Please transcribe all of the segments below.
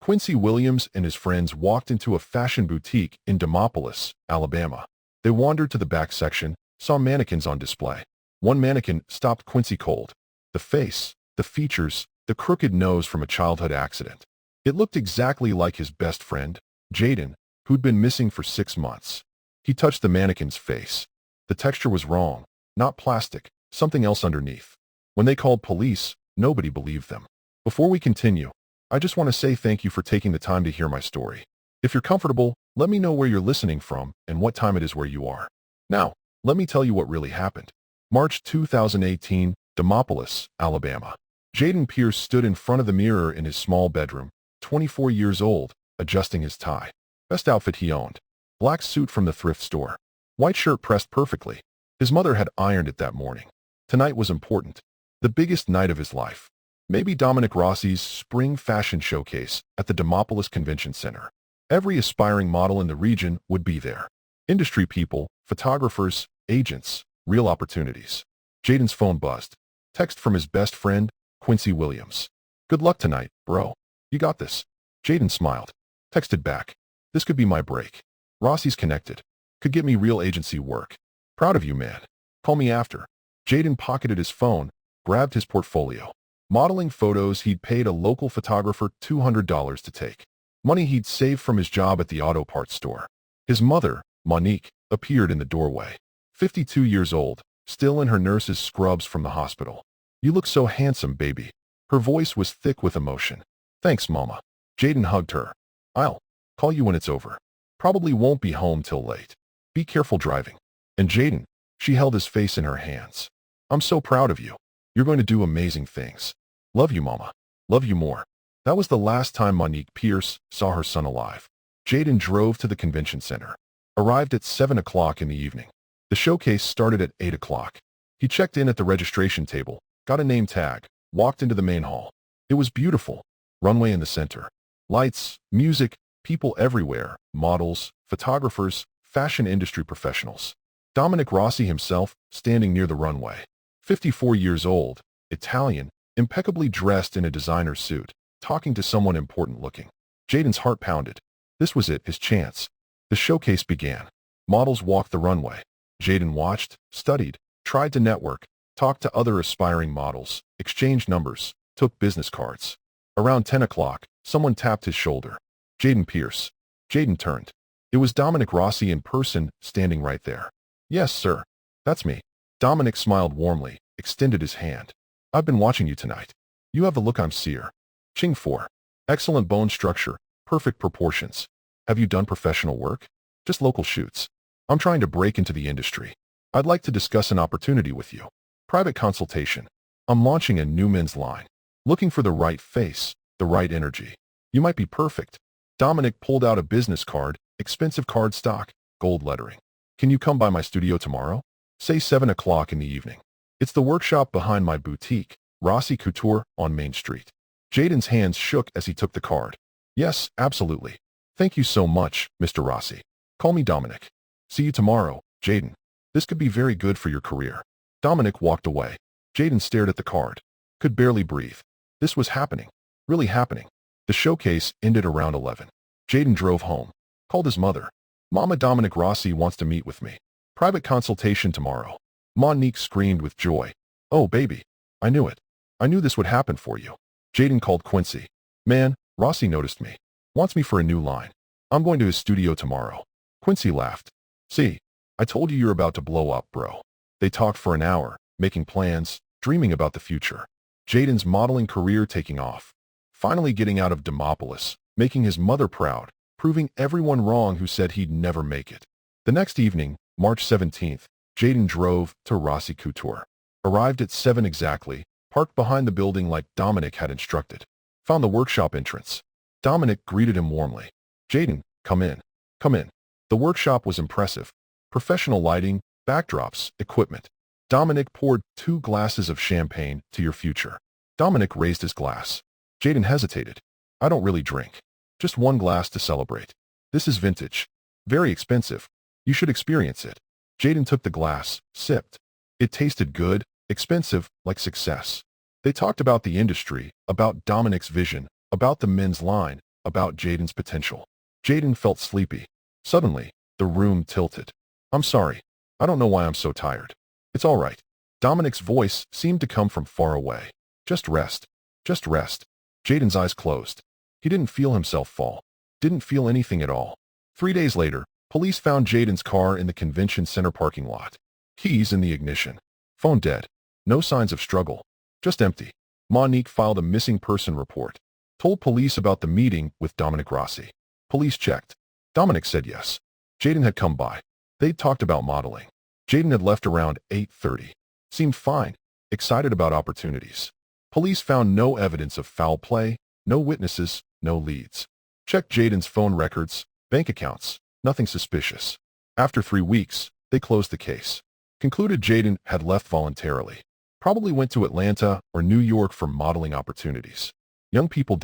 Quincy Williams and his friends walked into a fashion boutique in Demopolis, Alabama. They wandered to the back section, saw mannequins on display. One mannequin stopped Quincy cold. The face, the features, the crooked nose from a childhood accident. It looked exactly like his best friend, Jaden, who'd been missing for 6 months. He touched the mannequin's face. The texture was wrong, not plastic, something else underneath. When they called police, nobody believed them. Before we continue, I just want to say thank you for taking the time to hear my story. If you're comfortable, let me know where you're listening from and what time it is where you are. Now, let me tell you what really happened. March 2018, Demopolis, Alabama. Jaden Pierce stood in front of the mirror in his small bedroom, 24 years old, adjusting his tie. Best outfit he owned. Black suit from the thrift store. White shirt pressed perfectly. His mother had ironed it that morning. Tonight was important. The biggest night of his life. Maybe Dominic Rossi's spring fashion showcase at the Demopolis Convention Center. Every aspiring model in the region would be there. Industry people, photographers, agents, real opportunities. Jaden's phone buzzed. Text from his best friend, Quincy Williams. Good luck tonight, bro. You got this. Jaden smiled. Texted back. This could be my break. Rossi's connected. Could get me real agency work. Proud of you, man. Call me after. Jaden pocketed his phone, grabbed his portfolio. Modeling photos he'd paid a local photographer $200 to take. Money he'd saved from his job at the auto parts store. His mother, Monique, appeared in the doorway. 52 years old, still in her nurse's scrubs from the hospital. You look so handsome, baby. Her voice was thick with emotion. Thanks, Mama. Jaden hugged her. I'll call you when it's over. Probably won't be home till late. Be careful driving. And Jaden, she held his face in her hands. I'm so proud of you. You're going to do amazing things. Love you, Mama. Love you more. That was the last time Monique Pierce saw her son alive. Jaden drove to the convention center. Arrived at 7 o'clock in the evening. The showcase started at 8 o'clock. He checked in at the registration table, got a name tag, walked into the main hall. It was beautiful. Runway in the center. Lights, music, people everywhere, models, photographers, fashion industry professionals. Dominic Rossi himself, standing near the runway. 54 years old, Italian, impeccably dressed in a designer suit, talking to someone important looking. Jaden's heart pounded. This was it, his chance. The showcase began. Models walked the runway. Jaden watched, studied, tried to network, talked to other aspiring models, exchanged numbers, took business cards. Around 10 o'clock, someone tapped his shoulder. Jaden Pierce. Jaden turned. It was Dominic Rossi in person, standing right there. Yes, sir. That's me. Dominic smiled warmly, extended his hand. I've been watching you tonight. You have the look I'm seer. Ching 4. Excellent bone structure, perfect proportions. Have you done professional work? Just local shoots. I'm trying to break into the industry. I'd like to discuss an opportunity with you. Private consultation. I'm launching a new men's line. Looking for the right face, the right energy. You might be perfect. Dominic pulled out a business card, expensive card stock, gold lettering. Can you come by my studio tomorrow? Say 7 o'clock in the evening. It's the workshop behind my boutique, Rossi Couture, on Main Street. Jaden's hands shook as he took the card. Yes, absolutely. Thank you so much, Mr. Rossi. Call me Dominic. See you tomorrow, Jaden. This could be very good for your career. Dominic walked away. Jaden stared at the card. Could barely breathe. This was happening. Really happening. The showcase ended around 11. Jaden drove home. Called his mother. Mama, Dominic Rossi wants to meet with me. Private consultation tomorrow. Monique screamed with joy. Oh, baby. I knew it. I knew this would happen for you. Jaden called Quincy. Man, Rossi noticed me. Wants me for a new line. I'm going to his studio tomorrow. Quincy laughed. See, I told you you're about to blow up, bro. They talked for an hour, making plans, dreaming about the future. Jaden's modeling career taking off. Finally getting out of Demopolis, making his mother proud, proving everyone wrong who said he'd never make it. The next evening, March 17th, Jaden drove to Rossi Couture. Arrived at 7 exactly, parked behind the building like Dominic had instructed. Found the workshop entrance. Dominic greeted him warmly. Jaden, come in. Come in. The workshop was impressive. Professional lighting, backdrops, equipment. Dominic poured 2 glasses of champagne to your future. Dominic raised his glass. Jaden hesitated. I don't really drink. Just 1 glass to celebrate. This is vintage. Very expensive. You should experience it. Jaden took the glass, sipped. It tasted good, expensive, like success. They talked about the industry, about Dominic's vision, about the men's line, about Jaden's potential. Jaden felt sleepy. Suddenly, the room tilted. I'm sorry. I don't know why I'm so tired. It's all right. Dominic's voice seemed to come from far away. Just rest. Just rest. Jaden's eyes closed. He didn't feel himself fall. Didn't feel anything at all. 3 days later, police found Jaden's car in the convention center parking lot. Keys in the ignition. Phone dead. No signs of struggle. Just empty. Monique filed a missing person report. Told police about the meeting with Dominic Rossi. Police checked. Dominic said yes. Jaden had come by. They'd talked about modeling. Jaden had left around 8:30. Seemed fine. Excited about opportunities. Police found no evidence of foul play, no witnesses, no leads. Checked Jaden's phone records, bank accounts, nothing suspicious. After 3 weeks, they closed the case. Concluded Jaden had left voluntarily. Probably went to Atlanta or New York for modeling opportunities. Young people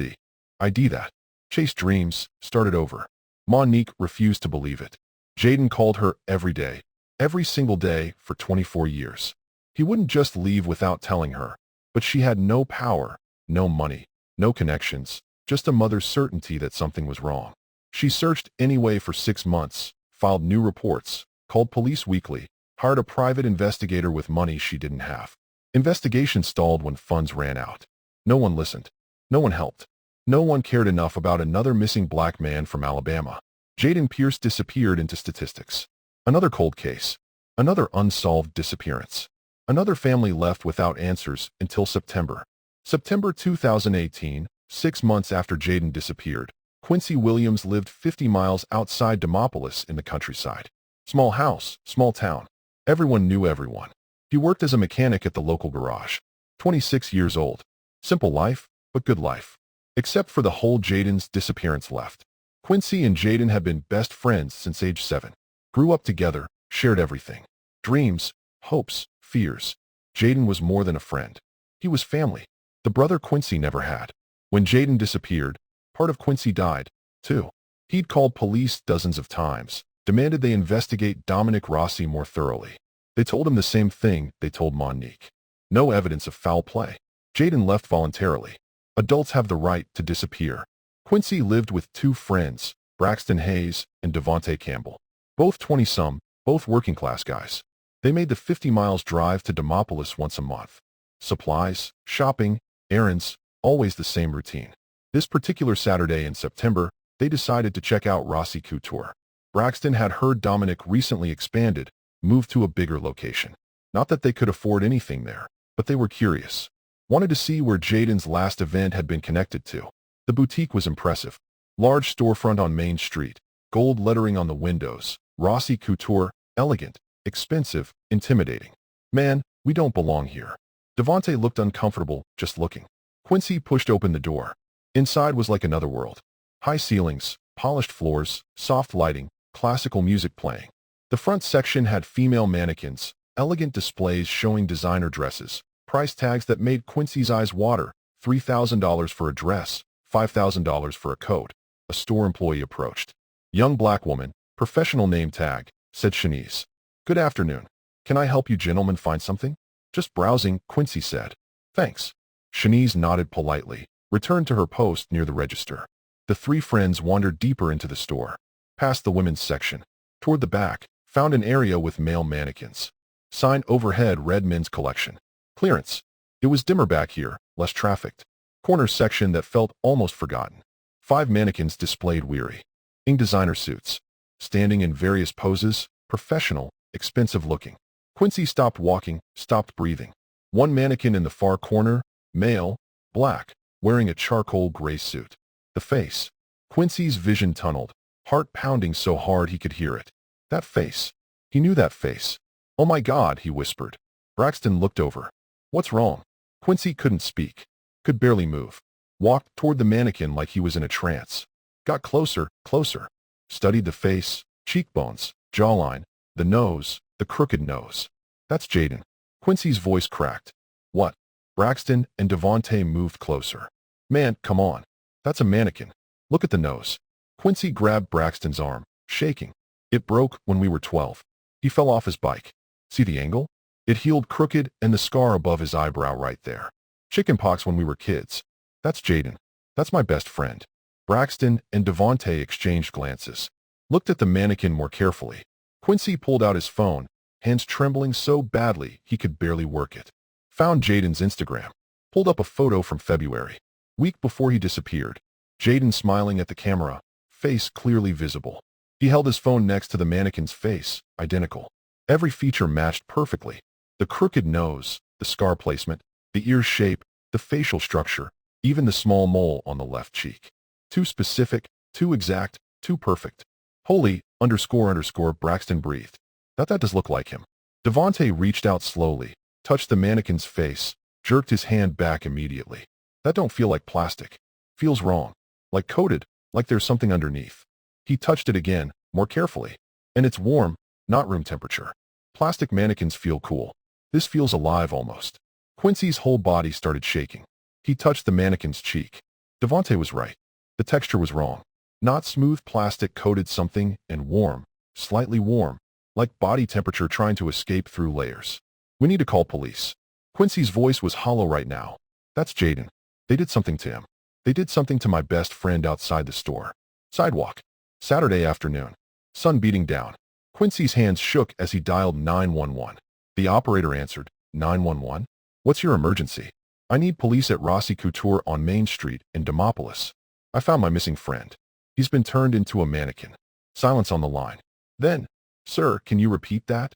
ID that. Chase dreams, started over. Monique refused to believe it. Jaden called her every day, every single day for 24 years. He wouldn't just leave without telling her, but she had no power, no money, no connections, just a mother's certainty that something was wrong. She searched anyway for 6 months, filed new reports, called police weekly, hired a private investigator with money she didn't have. Investigation stalled when funds ran out. No one listened. No one helped. No one cared enough about another missing black man from Alabama. Jaden Pierce disappeared into statistics. Another cold case. Another unsolved disappearance. Another family left without answers until September. September 2018, 6 months after Jaden disappeared, Quincy Williams lived 50 miles outside Demopolis in the countryside. Small house, small town. Everyone knew everyone. He worked as a mechanic at the local garage. 26 years old. Simple life, but good life. Except for the whole Jaden's disappearance left. Quincy and Jaden had been best friends since age 7. Grew up together, shared everything. Dreams, hopes, fears. Jaden was more than a friend. He was family. The brother Quincy never had. When Jaden disappeared, part of Quincy died, too. He'd called police dozens of times, demanded they investigate Dominic Rossi more thoroughly. They told him the same thing they told Monique. No evidence of foul play. Jaden left voluntarily. Adults have the right to disappear. Quincy lived with 2 friends, Braxton Hayes and Devontae Campbell. Both 20-some, both working-class guys. They made the 50 miles drive to Demopolis once a month. Supplies, shopping, errands, always the same routine. This particular Saturday in September, they decided to check out Rossi Couture. Braxton had heard Dominic recently expanded, moved to a bigger location. Not that they could afford anything there, but they were curious. Wanted to see where Jaden's last event had been connected to. The boutique was impressive. Large storefront on Main Street, gold lettering on the windows, Rossi Couture, elegant, expensive, intimidating. Man, we don't belong here. Devontae looked uncomfortable just looking. Quincy pushed open the door. Inside was like another world. High ceilings, polished floors, soft lighting, classical music playing. The front section had female mannequins, elegant displays showing designer dresses, price tags that made Quincy's eyes water, $3,000 for a dress, $5,000 for a coat. A store employee approached. Young black woman, professional name tag, said Shanice. Good afternoon. Can I help you gentlemen find something? Just browsing, Quincy said. Thanks. Shanice nodded politely, returned to her post near the register. The 3 friends wandered deeper into the store. Past the women's section. Toward the back, found an area with male mannequins. Sign overhead read men's collection. Clearance. It was dimmer back here, less trafficked. Corner section that felt almost forgotten. 5 mannequins displayed weary. In designer suits. Standing in various poses, professional, expensive looking. Quincy stopped walking, stopped breathing. One mannequin in the far corner, male, black, wearing a charcoal gray suit. The face. Quincy's vision tunneled, heart pounding so hard he could hear it. That face. He knew that face. Oh my God, he whispered. Braxton looked over. What's wrong? Quincy couldn't speak. Could barely move. Walked toward the mannequin like he was in a trance. Got closer, closer. Studied the face, cheekbones, jawline, the nose, the crooked nose. That's Jaden. Quincy's voice cracked. What? Braxton and Devontae moved closer. Man, come on. That's a mannequin. Look at the nose. Quincy grabbed Braxton's arm, shaking. It broke when we were 12. He fell off his bike. See the angle? It healed crooked and the scar above his eyebrow right there. Chickenpox when we were kids. That's Jaden. That's my best friend. Braxton and Devontae exchanged glances, looked at the mannequin more carefully. Quincy pulled out his phone, hands trembling so badly he could barely work it. Found Jaden's Instagram. Pulled up a photo from February, week before he disappeared. Jaden smiling at the camera, face clearly visible. He held his phone next to the mannequin's face, identical. Every feature matched perfectly. The crooked nose, the scar placement, the ear shape, the facial structure, even the small mole on the left cheek. Too specific, too exact, too perfect. Holy, __, Braxton breathed. That does look like him. Devontae reached out slowly, touched the mannequin's face, jerked his hand back immediately. That don't feel like plastic. Feels wrong. Like coated, like there's something underneath. He touched it again, more carefully. And it's warm, not room temperature. Plastic mannequins feel cool. This feels alive almost. Quincy's whole body started shaking. He touched the mannequin's cheek. Devontae was right. The texture was wrong. Not smooth plastic coated something, and warm, slightly warm, like body temperature trying to escape through layers. We need to call police. Quincy's voice was hollow right now. That's Jaden. They did something to him. They did something to my best friend outside the store. Sidewalk. Saturday afternoon. Sun beating down. Quincy's hands shook as he dialed 911. The operator answered, 911? What's your emergency? I need police at Rossi Couture on Main Street in Demopolis. I found my missing friend. He's been turned into a mannequin. Silence on the line. Then, sir, can you repeat that?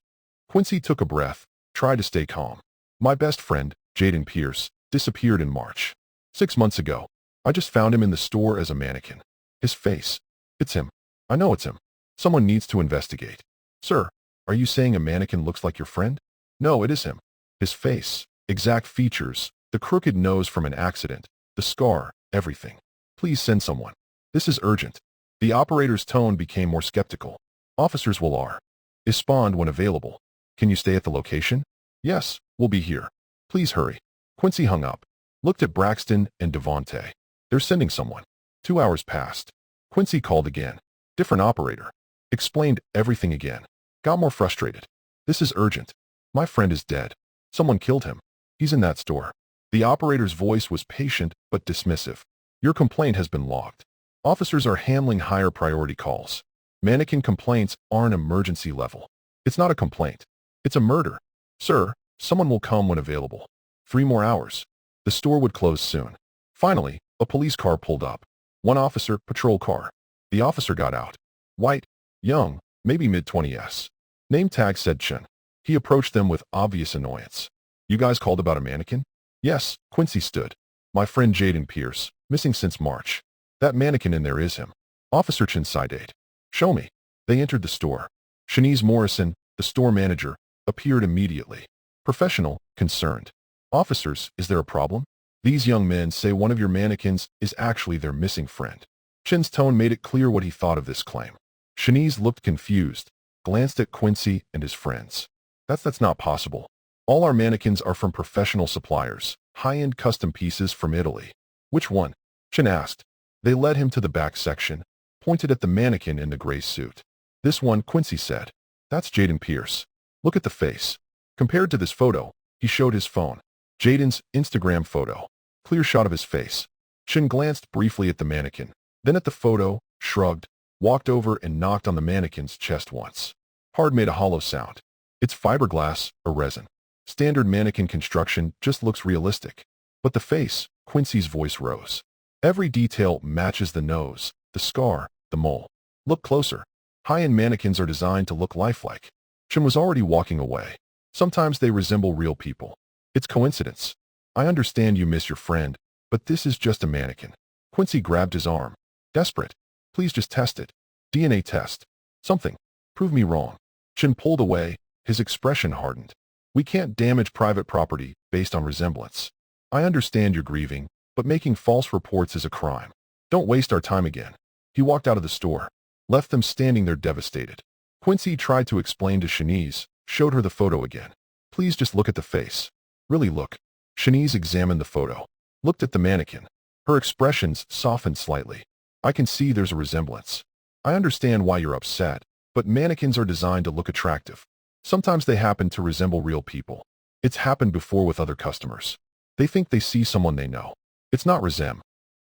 Quincy took a breath, tried to stay calm. My best friend, Jaden Pierce, disappeared in March. 6 months ago. I just found him in the store as a mannequin. His face. It's him. I know it's him. Someone needs to investigate. Sir, are you saying a mannequin looks like your friend? No, it is him. His face, exact features, the crooked nose from an accident, the scar, everything. Please send someone. This is urgent. The operator's tone became more skeptical. Officers will respond when available. Can you stay at the location? Yes, we'll be here. Please hurry. Quincy hung up, looked at Braxton and Devontae. They're sending someone. 2 hours passed. Quincy called again. Different operator. Explained everything again. Got more frustrated. This is urgent. My friend is dead. Someone killed him. He's in that store. The operator's voice was patient but dismissive. Your complaint has been logged. Officers are handling higher priority calls. Mannequin complaints aren't emergency level. It's not a complaint. It's a murder. Sir, someone will come when available. 3 more hours. The store would close soon. Finally, a police car pulled up. One officer, patrol car. The officer got out. White, young, maybe mid-20s. Name tag said Chen. He approached them with obvious annoyance. You guys called about a mannequin? Yes, Quincy stood. My friend Jaden Pierce, missing since March. That mannequin in there is him. Officer Chen sighed. Show me. They entered the store. Shanice Morrison, the store manager, appeared immediately. Professional, concerned. Officers, is there a problem? These young men say one of your mannequins is actually their missing friend. Chen's tone made it clear what he thought of this claim. Shanice looked confused, glanced at Quincy and his friends. That's not possible. All our mannequins are from professional suppliers, high-end custom pieces from Italy. Which one? Chen asked. They led him to the back section, pointed at the mannequin in the gray suit. This one, Quincy said. That's Jaden Pierce. Look at the face. Compared to this photo, he showed his phone. Jaden's Instagram photo. Clear shot of his face. Chen glanced briefly at the mannequin, then at the photo, shrugged, walked over and knocked on the mannequin's chest once. Hard made a hollow sound. It's fiberglass or resin. Standard mannequin construction just looks realistic. But the face, Quincy's voice rose. Every detail matches the nose, the scar, the mole. Look closer. High-end mannequins are designed to look lifelike. Chen was already walking away. Sometimes they resemble real people. It's coincidence. I understand you miss your friend, but this is just a mannequin. Quincy grabbed his arm. Desperate. Please just test it. DNA test. Something. Prove me wrong. Chen pulled away, his expression hardened. We can't damage private property based on resemblance. I understand you're grieving, but making false reports is a crime. Don't waste our time again. He walked out of the store, left them standing there devastated. Quincy tried to explain to Shanice, showed her the photo again. Please just look at the face. Really look. Shanice examined the photo, looked at the mannequin. Her expressions softened slightly. I can see there's a resemblance. I understand why you're upset, but mannequins are designed to look attractive. Sometimes they happen to resemble real people. It's happened before with other customers. They think they see someone they know. It's not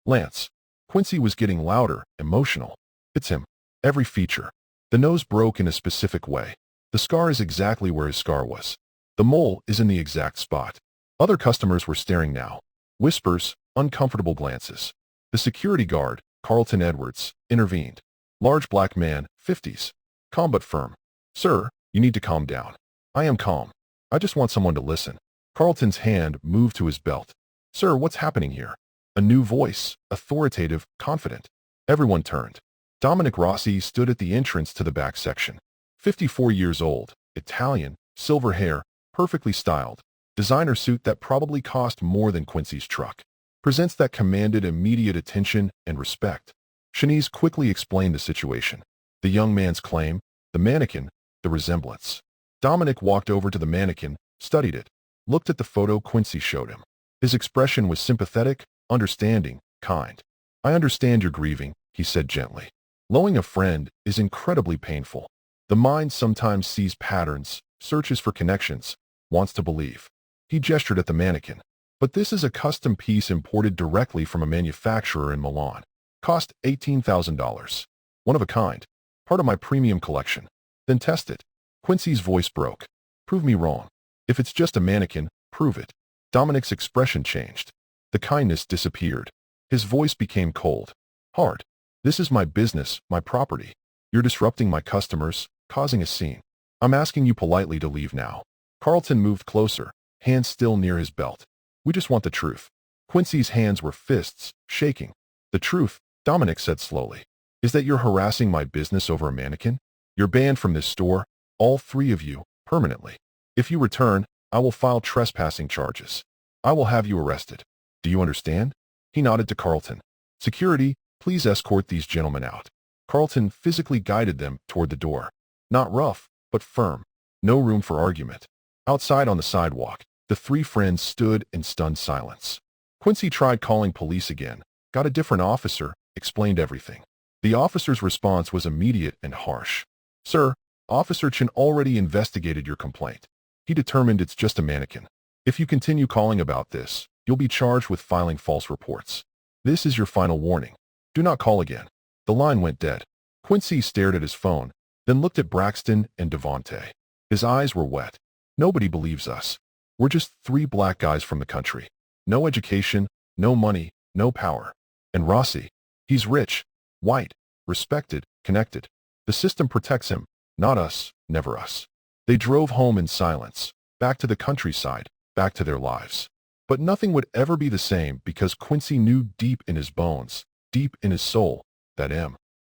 Lance. Quincy was getting louder, emotional. It's him. Every feature. The nose broke in a specific way. The scar is exactly where his scar was. The mole is in the exact spot. Other customers were staring now. Whispers, uncomfortable glances. The security guard, Carlton Edwards, intervened. Large black man, 50s. Calm but firm. Sir, you need to calm down. I am calm. I just want someone to listen. Carlton's hand moved to his belt. Sir, what's happening here? A new voice, authoritative, confident. Everyone turned. Dominic Rossi stood at the entrance to the back section. 54 years old, Italian, silver hair, perfectly styled. Designer suit that probably cost more than Quincy's truck. Presents that commanded immediate attention and respect. Shanice quickly explained the situation. The young man's claim, the mannequin, the resemblance. Dominic walked over to the mannequin, studied it, looked at the photo Quincy showed him. His expression was sympathetic, understanding, kind. I understand you're grieving, he said gently. Losing a friend is incredibly painful. The mind sometimes sees patterns, searches for connections, wants to believe. He gestured at the mannequin. But this is a custom piece imported directly from a manufacturer in Milan. Cost $18,000. One of a kind. Part of my premium collection. Then test it. Quincy's voice broke. Prove me wrong. If it's just a mannequin, prove it. Dominic's expression changed. The kindness disappeared. His voice became cold. Hard. This is my business, my property. You're disrupting my customers, causing a scene. I'm asking you politely to leave now. Carlton moved closer, hands still near his belt. We just want the truth. Quincy's hands were fists, shaking. The truth, Dominic said slowly, is that you're harassing my business over a mannequin. You're banned from this store, all three of you, permanently. If you return, I will file trespassing charges. I will have you arrested. Do you understand? He nodded to Carlton. Security, please escort these gentlemen out. Carlton physically guided them toward the door. Not rough, but firm. No room for argument. Outside on the sidewalk, the three friends stood in stunned silence. Quincy tried calling police again, got a different officer, explained everything. The officer's response was immediate and harsh. Sir, Officer Chen already investigated your complaint. He determined it's just a mannequin. If you continue calling about this, you'll be charged with filing false reports. This is your final warning. Do not call again. The line went dead. Quincy stared at his phone, then looked at Braxton and Devontae. His eyes were wet. Nobody believes us. We're just three black guys from the country. No education, no money, no power. And Rossi, he's rich, white, respected, connected. The system protects him, not us, never us. They drove home in silence, back to the countryside, back to their lives. But nothing would ever be the same because Quincy knew deep in his bones, deep in his soul, that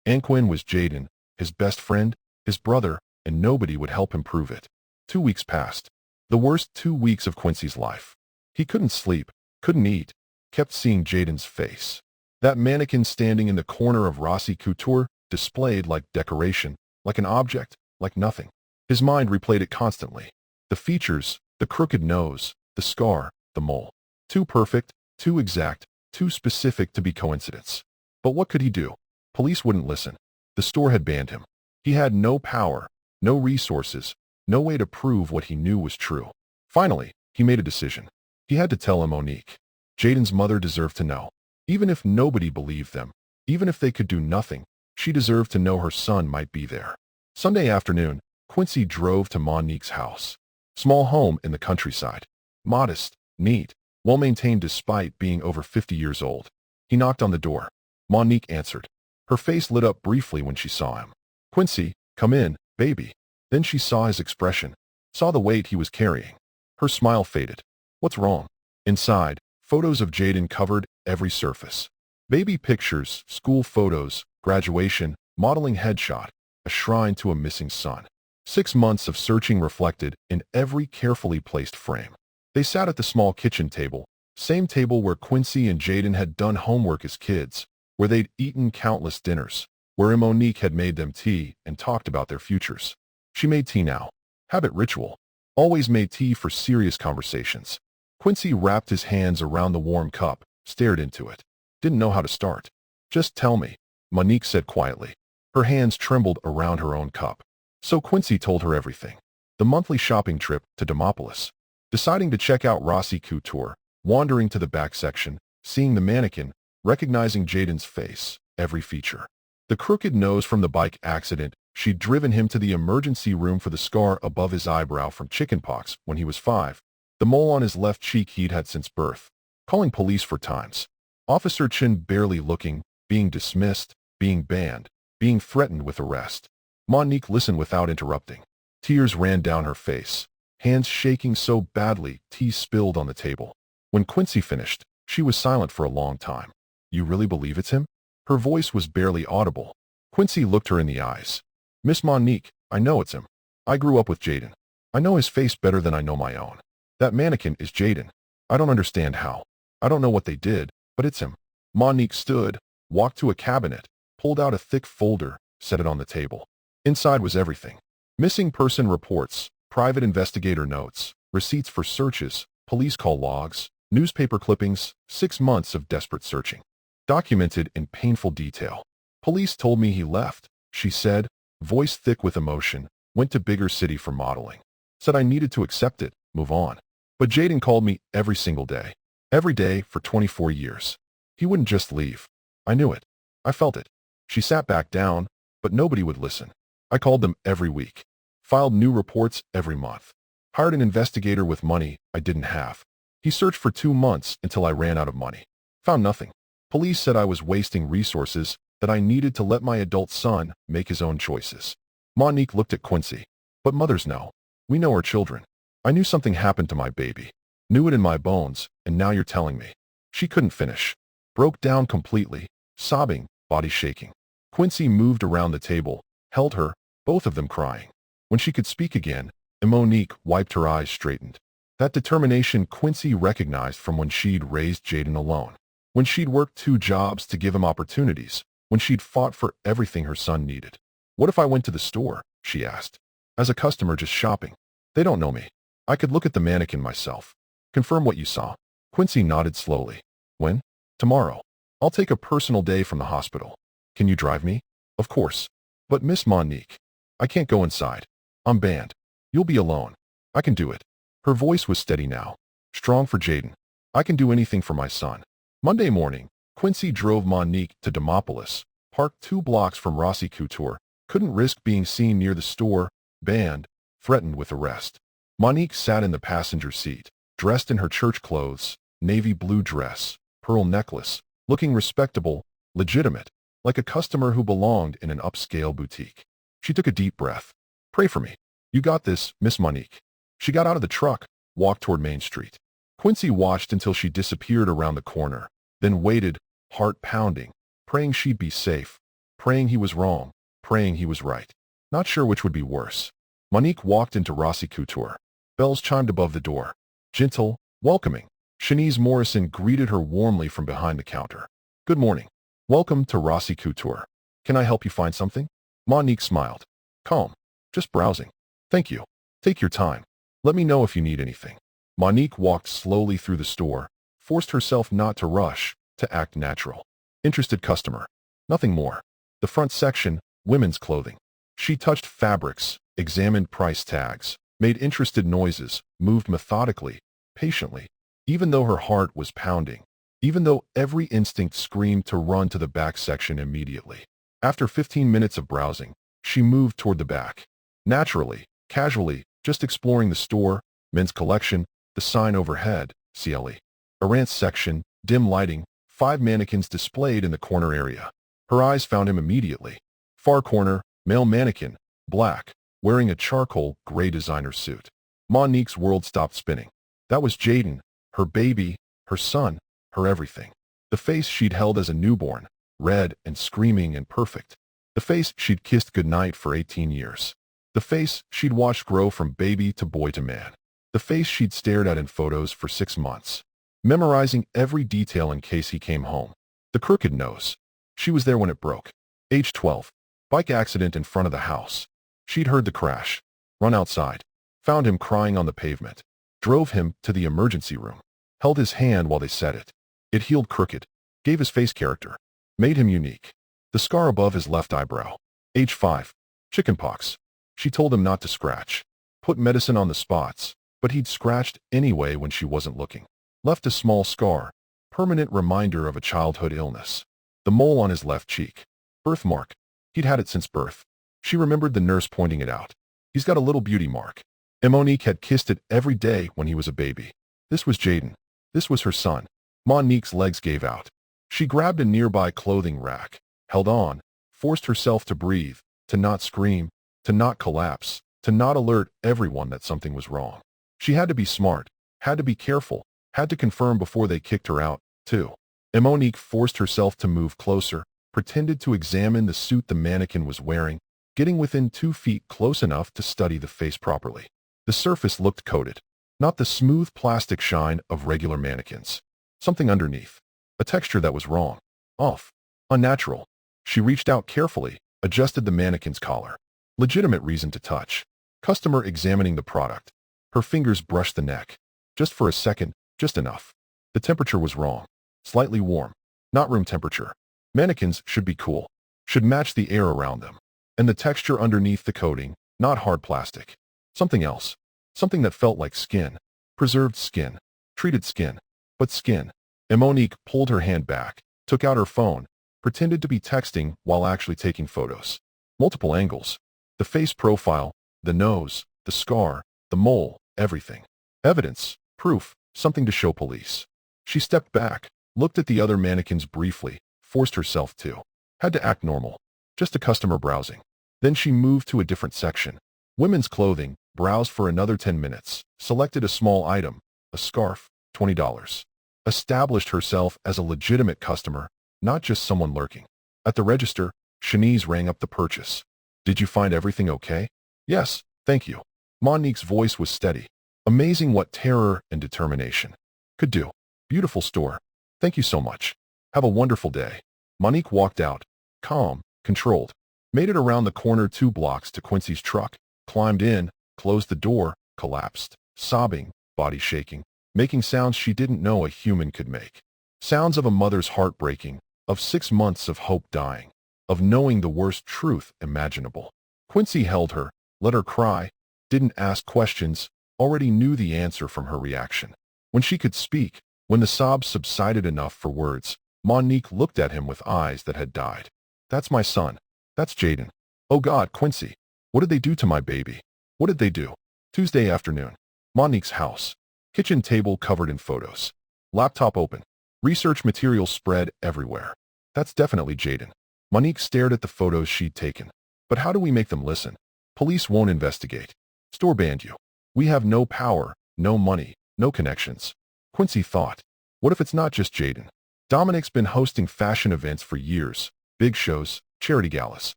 Mannequin was Jaden, his best friend, his brother, and nobody would help him prove it. 2 weeks passed. The worst 2 weeks of Quincy's life. He couldn't sleep, couldn't eat, kept seeing Jaden's face. That mannequin standing in the corner of Rossi Couture, displayed like decoration, like an object, like nothing. His mind replayed it constantly. The features, the crooked nose, the scar, the mole. Too perfect, too exact, too specific to be coincidence. But what could he do? Police wouldn't listen. The store had banned him. He had no power, no resources, no way to prove what he knew was true. Finally, he made a decision. He had to tell Monique. Jaden's mother deserved to know. Even if nobody believed them, even if they could do nothing, she deserved to know her son might be there. Sunday afternoon, Quincy drove to Monique's house. Small home in the countryside. Modest, neat, well-maintained despite being over 50 years old. He knocked on the door. Monique answered. Her face lit up briefly when she saw him. Quincy, come in, baby. Then she saw his expression, saw the weight he was carrying. Her smile faded. What's wrong? Inside, photos of Jaden covered every surface. Baby pictures, school photos, graduation, modeling headshot, a shrine to a missing son. 6 months of searching reflected in every carefully placed frame. They sat at the small kitchen table, same table where Quincy and Jaden had done homework as kids, where they'd eaten countless dinners, where Monique had made them tea and talked about their futures. She made tea now. Habit ritual. Always made tea for serious conversations. Quincy wrapped his hands around the warm cup, stared into it. Didn't know how to start. Just tell me, Monique said quietly. Her hands trembled around her own cup. So Quincy told her everything. The monthly shopping trip to Demopolis. Deciding to check out Rossi Couture, wandering to the back section, seeing the mannequin, recognizing Jaden's face, every feature. The crooked nose from the bike accident, she'd driven him to the emergency room for the scar above his eyebrow from chickenpox when he was 5, the mole on his left cheek he'd had since birth, calling police 4 times. Officer Chin barely looking, being dismissed, being banned, being threatened with arrest. Monique listened without interrupting. Tears ran down her face, hands shaking so badly tea spilled on the table. When Quincy finished, she was silent for a long time. You really believe it's him? Her voice was barely audible. Quincy looked her in the eyes. Miss Monique, I know it's him. I grew up with Jaden. I know his face better than I know my own. That mannequin is Jaden. I don't understand how. I don't know what they did, but it's him. Monique stood, walked to a cabinet, pulled out a thick folder, set it on the table. Inside was everything. Missing person reports, private investigator notes, receipts for searches, police call logs, newspaper clippings, 6 months of desperate searching. Documented in painful detail. Police told me he left, she said, voice thick with emotion, went to bigger city for modeling. Said I needed to accept it, move on. But Jaden called me every single day. Every day for 24 years. He wouldn't just leave. I knew it. I felt it. She sat back down, but nobody would listen. I called them every week. Filed new reports every month. Hired an investigator with money I didn't have. He searched for 2 months until I ran out of money. Found nothing. Police said I was wasting resources, that I needed to let my adult son make his own choices. Monique looked at Quincy. But mothers know. We know our children. I knew something happened to my baby. Knew it in my bones, and now you're telling me. She couldn't finish. Broke down completely, sobbing, body shaking. Quincy moved around the table, held her, both of them crying. When she could speak again, Monique wiped her eyes straightened. That determination Quincy recognized from when she'd raised Jaden alone. When she'd worked 2 jobs to give him opportunities. When she'd fought for everything her son needed. What if I went to the store? She asked. As a customer just shopping. They don't know me. I could look at the mannequin myself. Confirm what you saw. Quincy nodded slowly. When? Tomorrow. I'll take a personal day from the hospital. Can you drive me? Of course. But Miss Monique, I can't go inside. I'm banned. You'll be alone. I can do it. Her voice was steady now. Strong for Jaden. I can do anything for my son. Monday morning, Quincy drove Monique to Demopolis, parked 2 blocks from Rossi Couture, couldn't risk being seen near the store, banned, threatened with arrest. Monique sat in the passenger seat, dressed in her church clothes, navy blue dress, pearl necklace, looking respectable, legitimate, like a customer who belonged in an upscale boutique. She took a deep breath. Pray for me. You got this, Miss Monique. She got out of the truck, walked toward Main Street. Quincy watched until she disappeared around the corner, then waited, heart pounding, praying she'd be safe, praying he was wrong, praying he was right. Not sure which would be worse. Monique walked into Rossi Couture. Bells chimed above the door. Gentle, welcoming. Shanice Morrison greeted her warmly from behind the counter. Good morning. Welcome to Rossi Couture. Can I help you find something? Monique smiled. Calm. Just browsing. Thank you. Take your time. Let me know if you need anything. Monique walked slowly through the store, forced herself not to rush, to act natural. Interested customer. Nothing more. The front section, women's clothing. She touched fabrics, examined price tags, made interested noises, moved methodically, patiently, even though her heart was pounding, even though every instinct screamed to run to the back section immediately. After 15 minutes of browsing, she moved toward the back. Naturally, casually, just exploring the store, men's collection, the sign overhead, CLE. Arant's section, dim lighting, 5 mannequins displayed in the corner area. Her eyes found him immediately. Far corner, male mannequin, black, wearing a charcoal gray designer suit. Monique's world stopped spinning. That was Jaden, her baby, her son, her everything. The face she'd held as a newborn, red and screaming and perfect. The face she'd kissed goodnight for 18 years. The face she'd watched grow from baby to boy to man. The face she'd stared at in photos for 6 months, memorizing every detail in case he came home. The crooked nose. She was there when it broke. Age 12. Bike accident in front of the house. She'd heard the crash. Run outside. Found him crying on the pavement. Drove him to the emergency room. Held his hand while they said it. It healed crooked. Gave his face character. Made him unique. The scar above his left eyebrow. Age 5. Chickenpox. She told him not to scratch. Put medicine on the spots, but he'd scratched anyway when she wasn't looking. Left a small scar. Permanent reminder of a childhood illness. The mole on his left cheek. Birthmark. He'd had it since birth. She remembered the nurse pointing it out. He's got a little beauty mark. Monique had kissed it every day when he was a baby. This was Jaden. This was her son. Monique's legs gave out. She grabbed a nearby clothing rack, held on, forced herself to breathe, to not scream, to not collapse, to not alert everyone that something was wrong. She had to be smart, had to be careful, had to confirm before they kicked her out, too. Monique forced herself to move closer, pretended to examine the suit the mannequin was wearing, getting within 2 feet close enough to study the face properly. The surface looked coated, not the smooth plastic shine of regular mannequins. Something underneath. A texture that was wrong. Off. Unnatural. She reached out carefully, adjusted the mannequin's collar. Legitimate reason to touch. Customer examining the product. Her fingers brushed the neck. Just for a second, just enough. The temperature was wrong. Slightly warm. Not room temperature. Mannequins should be cool. Should match the air around them. And the texture underneath the coating, not hard plastic. Something else. Something that felt like skin. Preserved skin. Treated skin. But skin. Monique pulled her hand back, took out her phone, pretended to be texting while actually taking photos. Multiple angles. The face profile, the nose, the scar, the mole, everything. Evidence, proof, something to show police. She stepped back, looked at the other mannequins briefly, forced herself to. Had to act normal. Just a customer browsing. Then she moved to a different section. Women's clothing, browsed for another 10 minutes, selected a small item, a scarf, $20. Established herself as a legitimate customer, not just someone lurking. At the register, Shanice rang up the purchase. Did you find everything okay? Yes, thank you. Monique's voice was steady. Amazing what terror and determination could do. Beautiful store. Thank you so much. Have a wonderful day. Monique walked out, calm, controlled. Made it around the corner 2 blocks to Quincy's truck, climbed in, closed the door, collapsed, sobbing, body shaking, making sounds she didn't know a human could make. Sounds of a mother's heart breaking, of 6 months of hope dying, of knowing the worst truth imaginable. Quincy held her, let her cry, didn't ask questions, already knew the answer from her reaction. When she could speak, when the sobs subsided enough for words, Monique looked at him with eyes that had died. That's my son. That's Jaden. Oh God, Quincy. What did they do to my baby? What did they do? Tuesday afternoon. Monique's house. Kitchen table covered in photos. Laptop open. Research materials spread everywhere. That's definitely Jaden. Monique stared at the photos she'd taken. But how do we make them listen? Police won't investigate. Store banned you. We have no power, no money, no connections. Quincy thought. What if it's not just Jaden? Dominic's been hosting fashion events for years. Big shows, charity galas.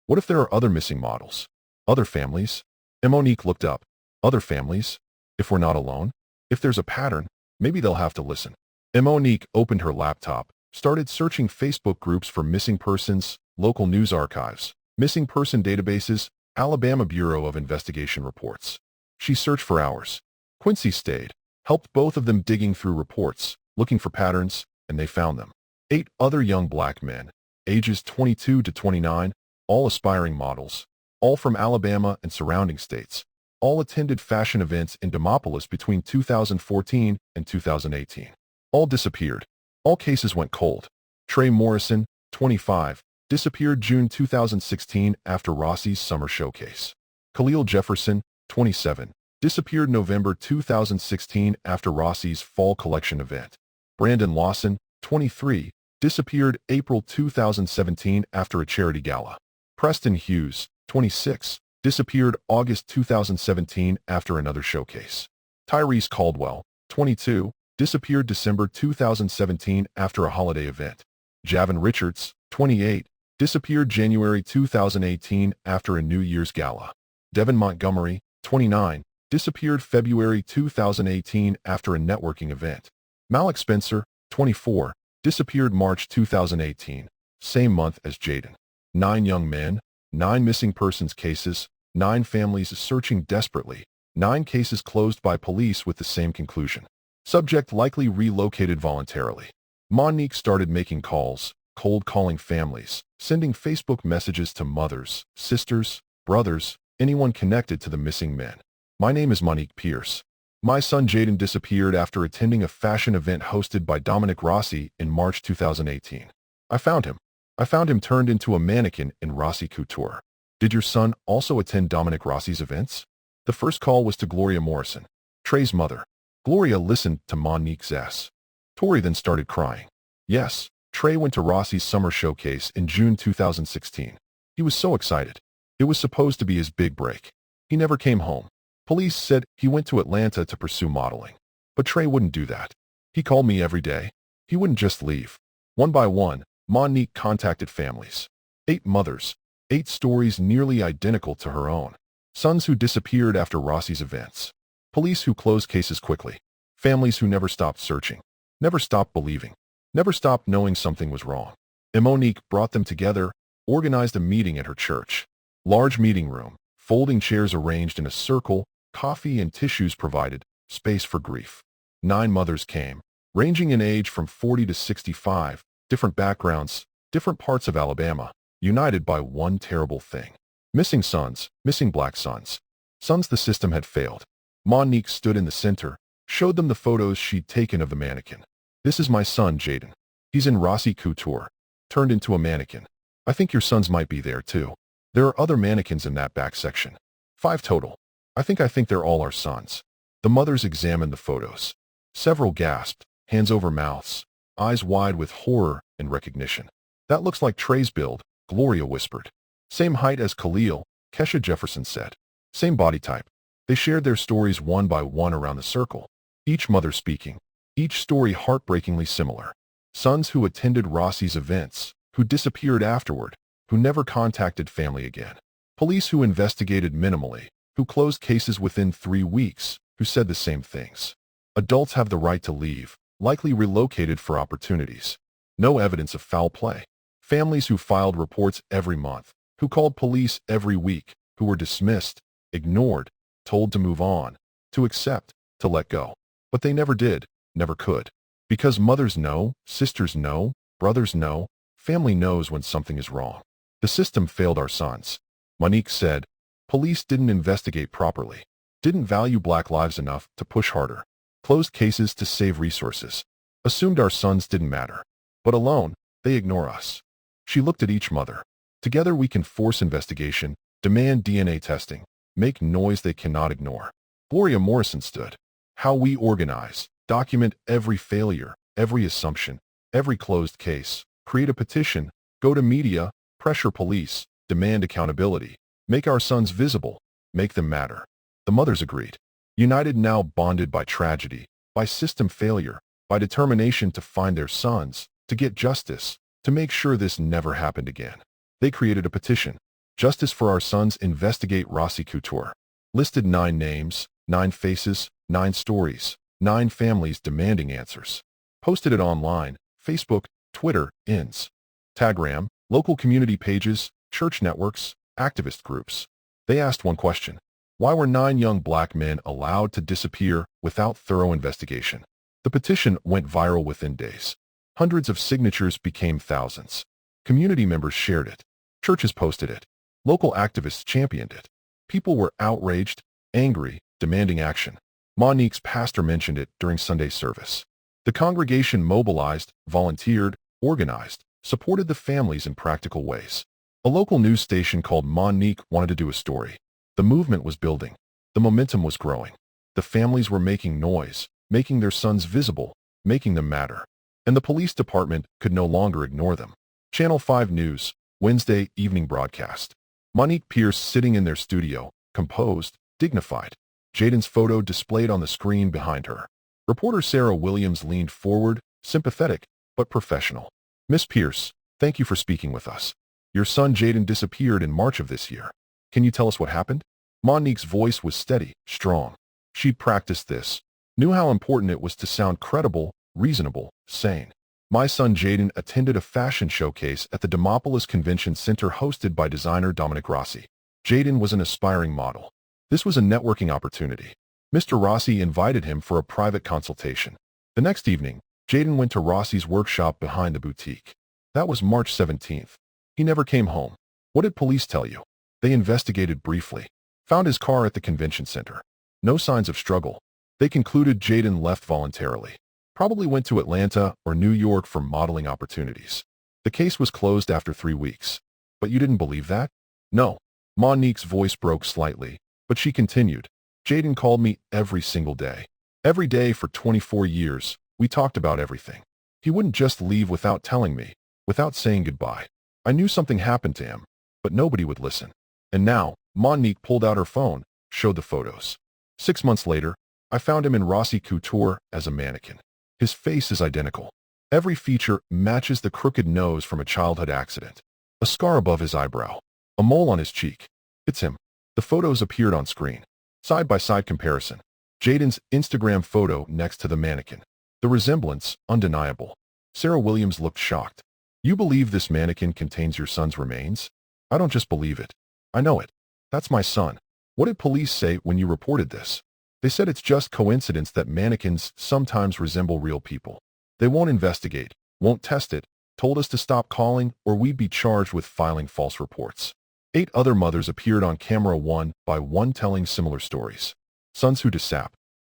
What if there are other missing models? Other families? Monique looked up. Other families? If we're not alone? If there's a pattern, maybe they'll have to listen. Monique opened her laptop, started searching Facebook groups for missing persons, local news archives, missing person databases, Alabama Bureau of Investigation reports. She searched for hours. Quincy stayed, helped both of them digging through reports, looking for patterns, and they found them. 8 other young black men, ages 22 to 29, all aspiring models, all from Alabama and surrounding states. All attended fashion events in Demopolis between 2014 and 2018. All disappeared. All cases went cold. Trey Morrison, 25, disappeared June 2016 after Rossi's summer showcase. Khalil Jefferson, 27, disappeared November 2016 after Rossi's fall collection event. Brandon Lawson, 23, disappeared April 2017 after a charity gala. Preston Hughes, 26, disappeared August 2017 after another showcase. Tyrese Caldwell, 22, disappeared December 2017 after a holiday event. Javon Richards, 28, disappeared January 2018 after a New Year's gala. Devin Montgomery, 29, disappeared February 2018 after a networking event. Malik Spencer, 24, disappeared March 2018, same month as Jaden. 9 young men, 9 missing persons cases, 9 families searching desperately, 9 cases closed by police with the same conclusion. Subject likely relocated voluntarily. Monique started making calls, cold calling families, sending Facebook messages to mothers, sisters, brothers, anyone connected to the missing men. My name is Monique Pierce. My son Jaden disappeared after attending a fashion event hosted by Dominic Rossi in March 2018. I found him. I found him turned into a mannequin in Rossi Couture. Did your son also attend Dominic Rossi's events? The first call was to Gloria Morrison, Trey's mother. Gloria listened to Monique's S. Tori then started crying. Yes, Trey went to Rossi's summer showcase in June 2016. He was so excited. It was supposed to be his big break. He never came home. Police said he went to Atlanta to pursue modeling. But Trey wouldn't do that. He called me every day. He wouldn't just leave. One by one, Monique contacted families. 8 mothers. 8 stories nearly identical to her own. Sons who disappeared after Rossi's events. Police who closed cases quickly. Families who never stopped searching. Never stopped believing. Never stopped knowing something was wrong. And Monique brought them together, organized a meeting at her church. Large meeting room, folding chairs arranged in a circle, coffee and tissues provided, space for grief. 9 mothers came, ranging in age from 40 to 65, different backgrounds, different parts of Alabama, united by one terrible thing. Missing sons, missing black sons. Sons the system had failed. Monique stood in the center, showed them the photos she'd taken of the mannequin. This is my son, Jaden. He's in Rossi Couture, turned into a mannequin. I think your sons might be there too. There are other mannequins in that back section. 5 total. I think they're all our sons. The mothers examined the photos. Several gasped, hands over mouths, eyes wide with horror and recognition. That looks like Trey's build, Gloria whispered. Same height as Khalil, Kesha Jefferson said. Same body type. They shared their stories one by one around the circle. Each mother speaking. Each story heartbreakingly similar. Sons who attended Rossi's events, who disappeared afterward, who never contacted family again. Police who investigated minimally, who closed cases within 3 weeks, who said the same things. Adults have the right to leave, likely relocated for opportunities. No evidence of foul play. Families who filed reports every month, who called police every week, who were dismissed, ignored, told to move on, to accept, to let go. But they never did, never could. Because mothers know, sisters know, brothers know, family knows when something is wrong. The system failed our sons. Monique said, police didn't investigate properly, didn't value black lives enough to push harder, closed cases to save resources, assumed our sons didn't matter. But alone, they ignore us. She looked at each mother. Together we can force investigation, demand DNA testing, make noise they cannot ignore. Gloria Morrison stood. How we organize, document every failure, every assumption, every closed case, create a petition, go to media, pressure police, demand accountability, make our sons visible, make them matter. The mothers agreed. United now bonded by tragedy, by system failure, by determination to find their sons, to get justice, to make sure this never happened again. They created a petition. Justice for our sons, investigate Rossi Couture. Listed 9 names, 9 faces, 9 stories, 9 families demanding answers. Posted it online, Facebook, Twitter, Instagram, local community pages, church networks, activist groups. They asked one question. Why were 9 young black men allowed to disappear without thorough investigation? The petition went viral within days. Hundreds of signatures became thousands. Community members shared it. Churches posted it. Local activists championed it. People were outraged, angry, demanding action. Monique's pastor mentioned it during Sunday service. The congregation mobilized, volunteered, organized, supported the families in practical ways. A local news station called Monique wanted to do a story. The movement was building. The momentum was growing. The families were making noise, making their sons visible, making them matter. And the police department could no longer ignore them. Channel 5 News, Wednesday evening broadcast. Monique Pierce sitting in their studio, composed, dignified. Jaden's photo displayed on the screen behind her. Reporter Sarah Williams leaned forward, sympathetic, but professional. Miss Pierce, thank you for speaking with us. Your son Jaden disappeared in March of this year. Can you tell us what happened? Monique's voice was steady, strong. She'd practiced this, knew how important it was to sound credible, reasonable, sane. My son Jaden attended a fashion showcase at the Demopolis Convention Center hosted by designer Dominic Rossi. Jaden was an aspiring model. This was a networking opportunity. Mr. Rossi invited him for a private consultation. The next evening, Jaden went to Rossi's workshop behind the boutique. That was March 17th. He never came home. What did police tell you? They investigated briefly. Found his car at the convention center. No signs of struggle. They concluded Jaden left voluntarily. Probably went to Atlanta or New York for modeling opportunities. The case was closed after 3 weeks. But you didn't believe that? No. Monique's voice broke slightly, but she continued. Jaden called me every single day. Every day for 24 years, we talked about everything. He wouldn't just leave without telling me, without saying goodbye. I knew something happened to him, but nobody would listen. And now, Monique pulled out her phone, showed the photos. 6 months later, I found him in Rossi Couture as a mannequin. His face is identical. Every feature matches the crooked nose from a childhood accident. A scar above his eyebrow. A mole on his cheek. It's him. The photos appeared on screen. Side-by-side comparison. Jaden's Instagram photo next to the mannequin. The resemblance, undeniable. Sarah Williams looked shocked. You believe this mannequin contains your son's remains? I don't just believe it. I know it. That's my son. What did police say when you reported this? They said it's just coincidence that mannequins sometimes resemble real people. They won't investigate, won't test it, told us to stop calling or we'd be charged with filing false reports. 8 other mothers appeared on camera one by one telling similar stories. Sons who dissap.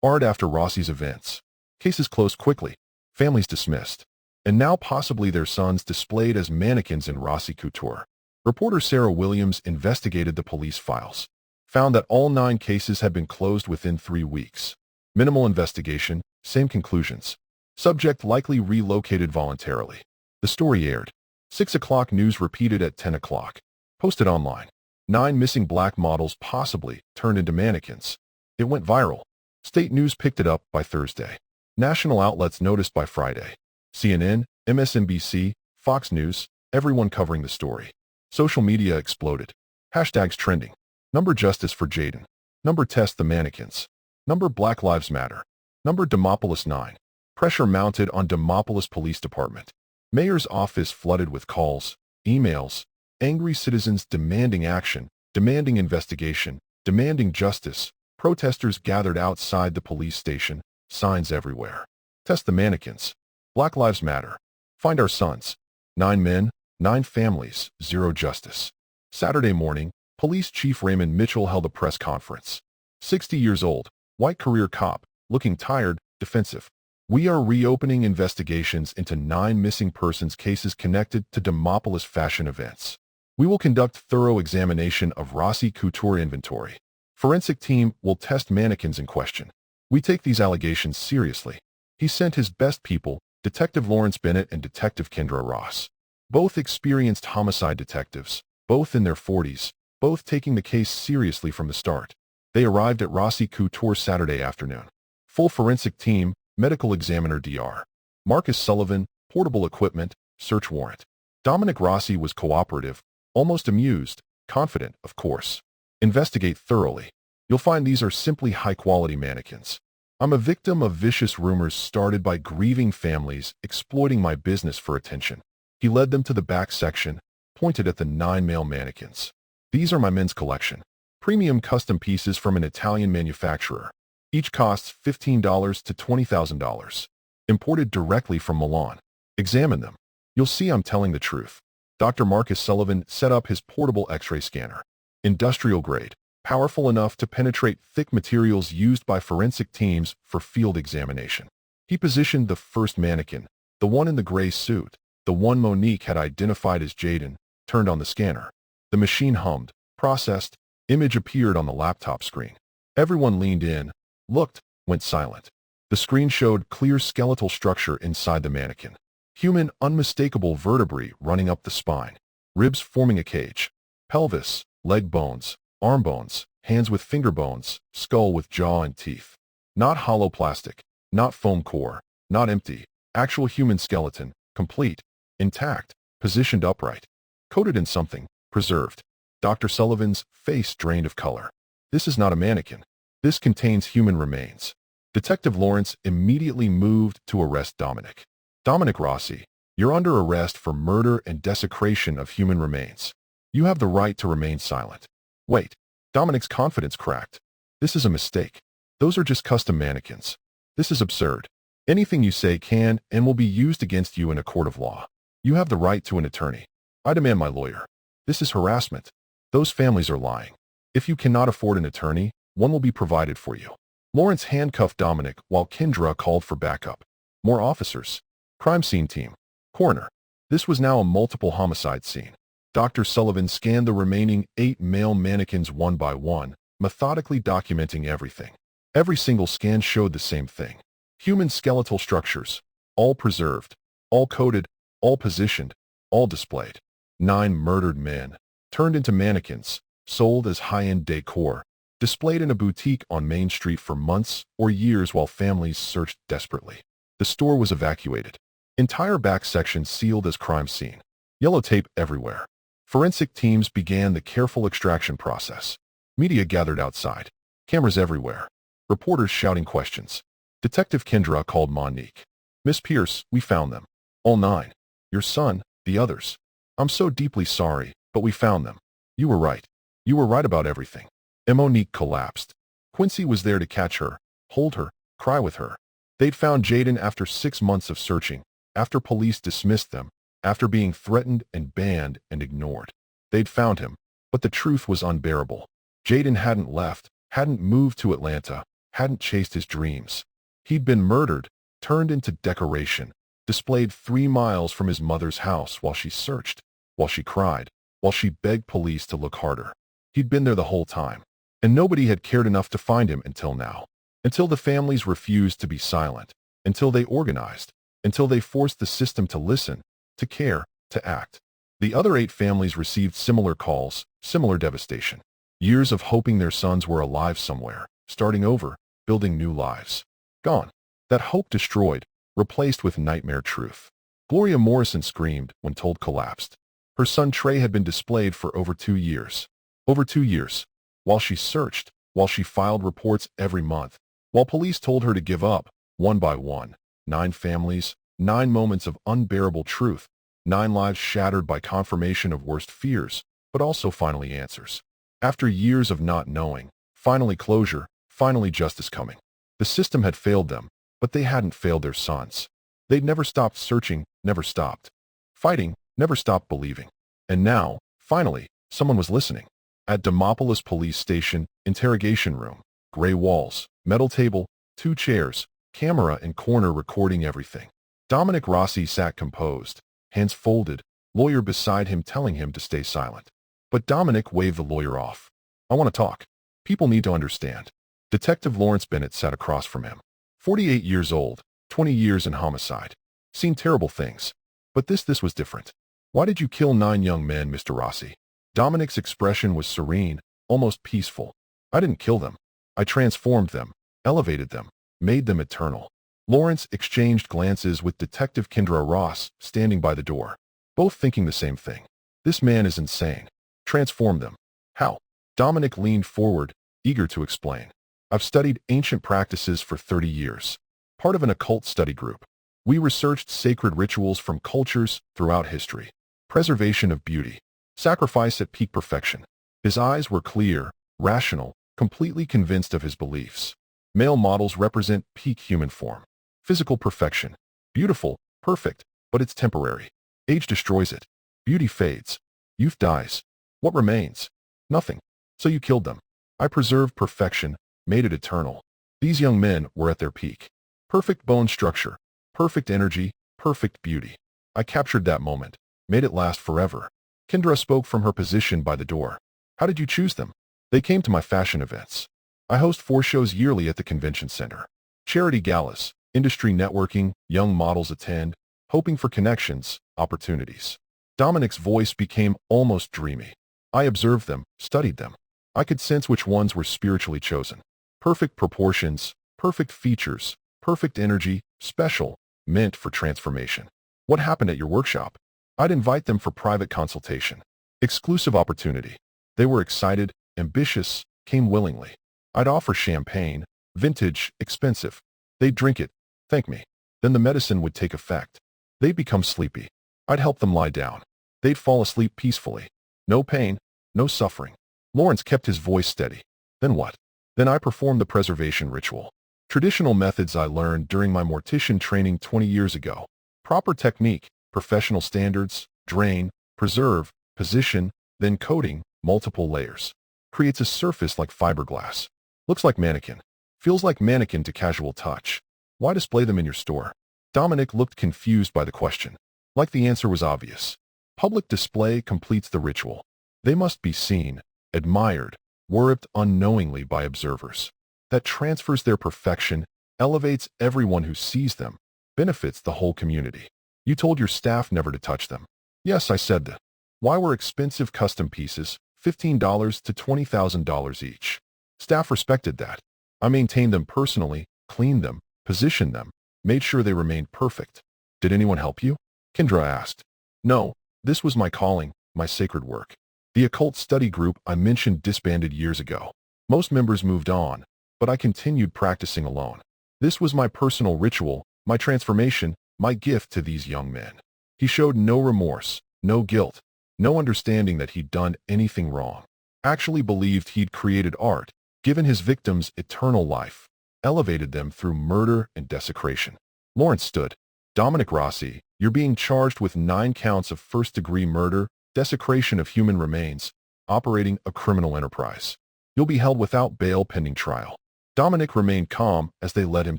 Barred after Rossi's events. Cases closed quickly. Families dismissed. And now possibly their sons displayed as mannequins in Rossi Couture. Reporter Sarah Williams investigated the police files. Found that all 9 cases had been closed within 3 weeks. Minimal investigation, same conclusions. Subject likely relocated voluntarily. The story aired. 6 o'clock news repeated at 10 o'clock. Posted online. 9 missing black models possibly turned into mannequins. It went viral. State news picked it up by Thursday. National outlets noticed by Friday. CNN, MSNBC, Fox News, everyone covering the story. Social media exploded. Hashtags trending. Number justice for Jaden. Number test the mannequins. Number Black Lives Matter. Number Demopolis 9. Pressure mounted on Demopolis Police Department. Mayor's office flooded with calls, emails, angry citizens demanding action, demanding investigation, demanding justice. Protesters gathered outside the police station, signs everywhere. Test the mannequins. Black Lives Matter. Find our sons. 9 men, 9 families, 0 justice. Saturday morning, Police Chief Raymond Mitchell held a press conference. 60 years old, white career cop, looking tired, defensive. We are reopening investigations into 9 missing persons cases connected to Demopolis fashion events. We will conduct thorough examination of Rossi Couture inventory. Forensic team will test mannequins in question. We take these allegations seriously. He sent his best people, Detective Lawrence Bennett and Detective Kendra Ross. Both experienced homicide detectives, both in their 40s, both taking the case seriously from the start. They arrived at Rossi Couture Saturday afternoon. Full forensic team, medical examiner Dr. Marcus Sullivan, portable equipment, search warrant. Dominic Rossi was cooperative, almost amused, confident, of course. Investigate thoroughly. You'll find these are simply high-quality mannequins. I'm a victim of vicious rumors started by grieving families exploiting my business for attention. He led them to the back section, pointed at the 9 male mannequins. These are my men's collection. Premium custom pieces from an Italian manufacturer. Each costs $15 to $20,000. Imported directly from Milan. Examine them. You'll see I'm telling the truth. Dr. Marcus Sullivan set up his portable X-ray scanner. Industrial grade. Powerful enough to penetrate thick materials used by forensic teams for field examination. He positioned the first mannequin, the one in the gray suit, the one Monique had identified as Jaden, turned on the scanner. The machine hummed, processed, image appeared on the laptop screen. Everyone leaned in, looked, went silent. The screen showed clear skeletal structure inside the mannequin. Human unmistakable vertebrae running up the spine. Ribs forming a cage. Pelvis, leg bones, arm bones, hands with finger bones, skull with jaw and teeth. Not hollow plastic, not foam core, not empty. Actual human skeleton, complete, intact, positioned upright. Coated in something, preserved. Dr. Sullivan's face drained of color. This is not a mannequin. This contains human remains. Detective Lawrence immediately moved to arrest Dominic. Dominic Rossi, you're under arrest for murder and desecration of human remains. You have the right to remain silent. Wait. Dominic's confidence cracked. This is a mistake. Those are just custom mannequins. This is absurd. Anything you say can and will be used against you in a court of law. You have the right to an attorney. I demand my lawyer. This is harassment. Those families are lying. If you cannot afford an attorney, one will be provided for you. Lawrence handcuffed Dominic while Kendra called for backup. More officers. Crime scene team. Coroner. This was now a multiple homicide scene. Dr. Sullivan scanned the remaining 8 male mannequins one by one, methodically documenting everything. Every single scan showed the same thing. Human skeletal structures. All preserved. All coded. All positioned. All displayed. 9 murdered men. Turned into mannequins. Sold as high-end decor. Displayed in a boutique on Main Street for months or years while families searched desperately. The store was evacuated. Entire back section sealed as crime scene. Yellow tape everywhere. Forensic teams began the careful extraction process. Media gathered outside. Cameras everywhere. Reporters shouting questions. Detective Kendra called Monique. "Miss Pierce, we found them. All 9. Your son, the others. I'm so deeply sorry, but we found them. You were right. You were right about everything." Monique collapsed. Quincy was there to catch her, hold her, cry with her. They'd found Jaden after 6 months of searching, after police dismissed them, after being threatened and banned and ignored. They'd found him, but the truth was unbearable. Jaden hadn't left, hadn't moved to Atlanta, hadn't chased his dreams. He'd been murdered, turned into decoration, displayed 3 miles from his mother's house while she searched, while she cried, while she begged police to look harder. He'd been there the whole time, and nobody had cared enough to find him until now. Until the families refused to be silent, until they organized, until they forced the system to listen, to care, to act. The other 8 families received similar calls, similar devastation. Years of hoping their sons were alive somewhere, starting over, building new lives. Gone. That hope destroyed, replaced with nightmare truth. Gloria Morrison screamed when told collapsed. Her son Trey had been displayed for over 2 years. Over 2 years. While she searched, while she filed reports every month, while police told her to give up, one by one. 9 families, 9 moments of unbearable truth, 9 lives shattered by confirmation of worst fears, but also finally answers. After years of not knowing, finally closure, finally justice coming. The system had failed them, but they hadn't failed their sons. They'd never stopped searching, never stopped fighting, never stopped believing. And now, finally, someone was listening. At Demopolis Police Station, interrogation room, gray walls, metal table, 2 chairs, camera in corner recording everything. Dominic Rossi sat composed, hands folded, lawyer beside him telling him to stay silent. But Dominic waved the lawyer off. "I want to talk. People need to understand." Detective Lawrence Bennett sat across from him. 48 years old, 20 years in homicide. Seen terrible things. But this was different. "Why did you kill 9 young men, Mr. Rossi?" Dominic's expression was serene, almost peaceful. "I didn't kill them. I transformed them, elevated them, made them eternal." Lawrence exchanged glances with Detective Kendra Ross, standing by the door. Both thinking the same thing. This man is insane. Transform them. How? Dominic leaned forward, eager to explain. "I've studied ancient practices for 30 years. Part of an occult study group. We researched sacred rituals from cultures throughout history. Preservation of beauty. Sacrifice at peak perfection." His eyes were clear, rational, completely convinced of his beliefs. Male models represent peak human form. Physical perfection. Beautiful, perfect, but it's temporary. Age destroys it. Beauty fades. Youth dies. What remains? Nothing. So you killed them. I preserved perfection, made it eternal. These young men were at their peak. Perfect bone structure, perfect energy, perfect beauty. I captured that moment, made it last forever. Kendra spoke from her position by the door. "How did you choose them?" "They came to my fashion events. I host 4 shows yearly at the convention center. Charity galas, industry networking, young models attend, hoping for connections, opportunities." Dominic's voice became almost dreamy. "I observed them, studied them. I could sense which ones were spiritually chosen. Perfect proportions, perfect features, perfect energy, special, meant for transformation." "What happened at your workshop?" "I'd invite them for private consultation. Exclusive opportunity. They were excited, ambitious, came willingly. I'd offer champagne, vintage, expensive. They'd drink it, thank me. Then the medicine would take effect. They'd become sleepy. I'd help them lie down. They'd fall asleep peacefully. No pain, no suffering." Lawrence kept his voice steady. "Then what?" "Then I performed the preservation ritual. Traditional methods I learned during my mortician training 20 years ago. Proper technique, professional standards, drain, preserve, position, then coating, multiple layers. Creates a surface like fiberglass. Looks like mannequin. Feels like mannequin to casual touch. Why display them in your store? Dominic looked confused by the question. Like the answer was obvious. Public display completes the ritual. They must be seen, admired, worshipped unknowingly by observers. That transfers their perfection, elevates everyone who sees them, benefits the whole community. You told your staff never to touch them. Yes, I said that. Why were expensive custom pieces, $15 to $20,000 each? Staff respected that. I maintained them personally, cleaned them, positioned them, made sure they remained perfect. Did anyone help you? Kendra asked. No, this was my calling, my sacred work. The occult study group I mentioned disbanded years ago. Most members moved on, but I continued practicing alone. This was my personal ritual, my transformation, my gift to these young men. He showed no remorse, no guilt, no understanding that he'd done anything wrong. Actually believed he'd created art, given his victims eternal life, elevated them through murder and desecration. Lawrence stood. Dominic Rossi, you're being charged with 9 counts of first-degree murder, desecration of human remains, operating a criminal enterprise. You'll be held without bail pending trial. Dominic remained calm as they led him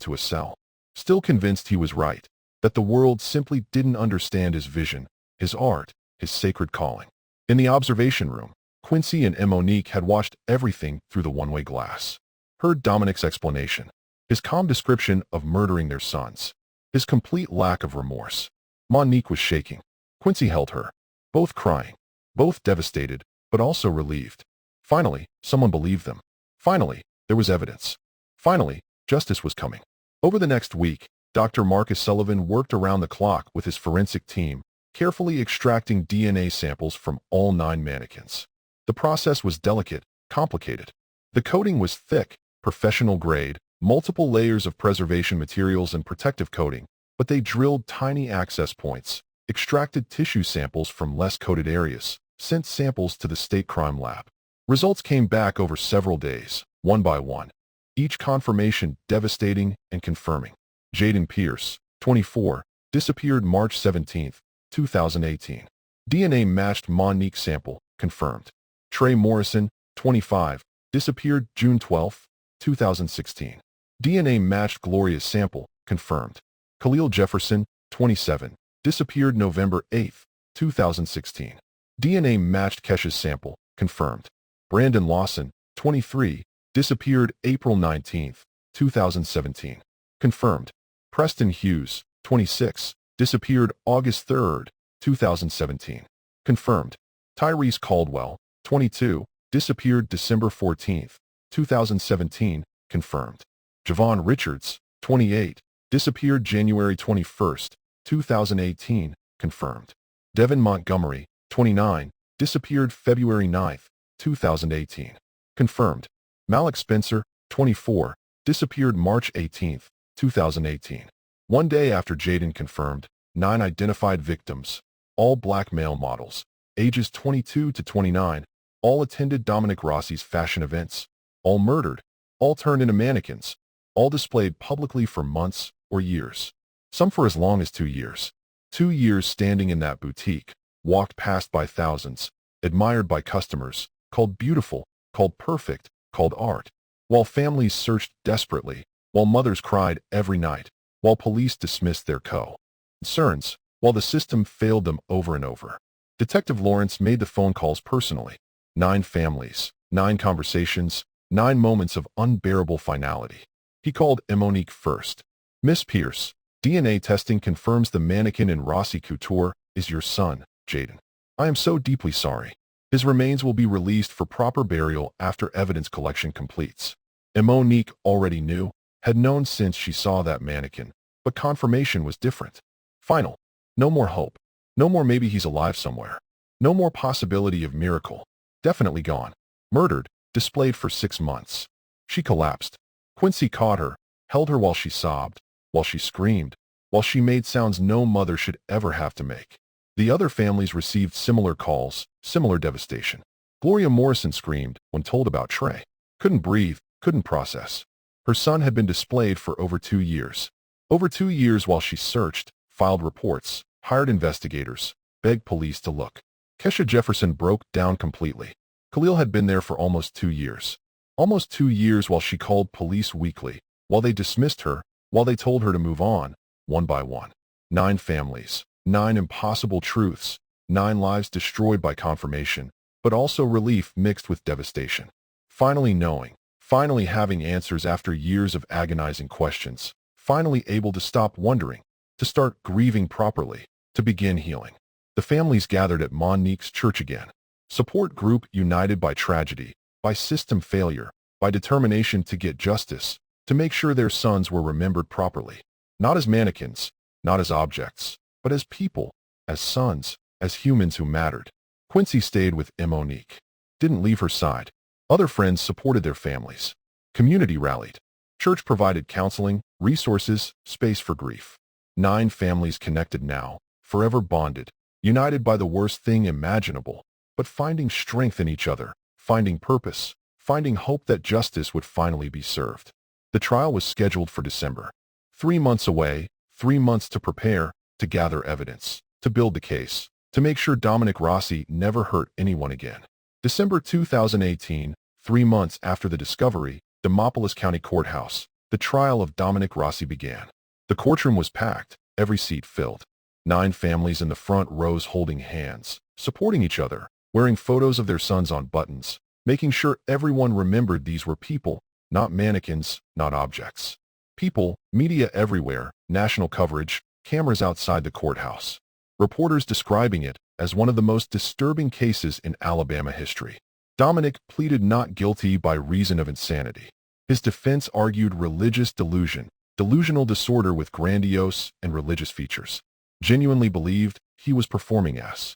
to a cell, still convinced he was right, that the world simply didn't understand his vision, his art, his sacred calling. In the observation room, Quincy and Monique had watched everything through the one-way glass. Heard Dominic's explanation, his calm description of murdering their sons, his complete lack of remorse. Monique was shaking. Quincy held her, both crying, both devastated, but also relieved. Finally, someone believed them. Finally, there was evidence. Finally, justice was coming. Over the next week, Dr. Marcus Sullivan worked around the clock with his forensic team, carefully extracting DNA samples from all 9 mannequins. The process was delicate, complicated. The coating was thick, professional grade, multiple layers of preservation materials and protective coating, but they drilled tiny access points, extracted tissue samples from less coated areas, sent samples to the state crime lab. Results came back over several days, one by one. Each confirmation devastating and confirming. Jaden Pierce, 24, disappeared March 17, 2018. DNA matched Monique sample, confirmed. Trey Morrison, 25, disappeared June 12, 2016. DNA matched Gloria's sample, confirmed. Khalil Jefferson, 27, disappeared November 8, 2016. DNA matched Kesha's sample, confirmed. Brandon Lawson, 23, disappeared April 19, 2017. Confirmed. Preston Hughes, 26, disappeared August 3, 2017. Confirmed. Tyrese Caldwell, 22, disappeared December 14, 2017. Confirmed. Javon Richards, 28, disappeared January 21, 2018. Confirmed. Devin Montgomery, 29, disappeared February 9, 2018. Confirmed. Malik Spencer, 24, disappeared March 18, 2018. One day after Jaden confirmed, 9 identified victims, all black male models, ages 22 to 29, all attended Dominic Rossi's fashion events, all murdered, all turned into mannequins, all displayed publicly for months or years, some for as long as 2 years. 2 years standing in that boutique, walked past by thousands, admired by customers, called beautiful, called perfect, called art, while families searched desperately, while mothers cried every night, while police dismissed their concerns, while the system failed them over and over. Detective Lawrence made the phone calls personally. 9 families, 9 conversations, 9 moments of unbearable finality. He called Monique first. Miss Pierce, DNA testing confirms the mannequin in Rossi Couture is your son, Jaden. I am so deeply sorry. His remains will be released for proper burial after evidence collection completes. Monique already knew, had known since she saw that mannequin, but confirmation was different. Final. No more hope. No more maybe he's alive somewhere. No more possibility of miracle. Definitely gone. Murdered, displayed for 6 months. She collapsed. Quincy caught her, held her while she sobbed, while she screamed, while she made sounds no mother should ever have to make. The other families received similar calls, similar devastation. Gloria Morrison screamed when told about Trey. Couldn't breathe, couldn't process. Her son had been displayed for over 2 years. Over 2 years while she searched, filed reports, hired investigators, begged police to look. Kesha Jefferson broke down completely. Khalil had been there for almost 2 years. Almost 2 years while she called police weekly, while they dismissed her, while they told her to move on, one by one. 9 families, 9 impossible truths, 9 lives destroyed by confirmation, but also relief mixed with devastation. Finally knowing, finally having answers after years of agonizing questions, finally able to stop wondering, to start grieving properly, to begin healing. The families gathered at Mannequin's church again. Support group united by tragedy, by system failure, by determination to get justice, to make sure their sons were remembered properly. Not as mannequins, not as objects, but as people, as sons, as humans who mattered. Quincy stayed with Monique. Didn't leave her side. Other friends supported their families. Community rallied. Church provided counseling, resources, space for grief. 9 families connected now, forever bonded, united by the worst thing imaginable, but finding strength in each other, finding purpose, finding hope that justice would finally be served. The trial was scheduled for December. 3 months away, 3 months to prepare, to gather evidence, to build the case, to make sure Dominic Rossi never hurt anyone again. December 2018, 3 months after the discovery, Demopolis County Courthouse, the trial of Dominic Rossi began. The courtroom was packed, every seat filled. 9 families in the front rows holding hands, supporting each other, wearing photos of their sons on buttons, making sure everyone remembered these were people, not mannequins, not objects. People, media everywhere, national coverage, cameras outside the courthouse. Reporters describing it as one of the most disturbing cases in Alabama history. Dominic pleaded not guilty by reason of insanity. His defense argued religious delusion, delusional disorder with grandiose and religious features. Genuinely believed he was performing as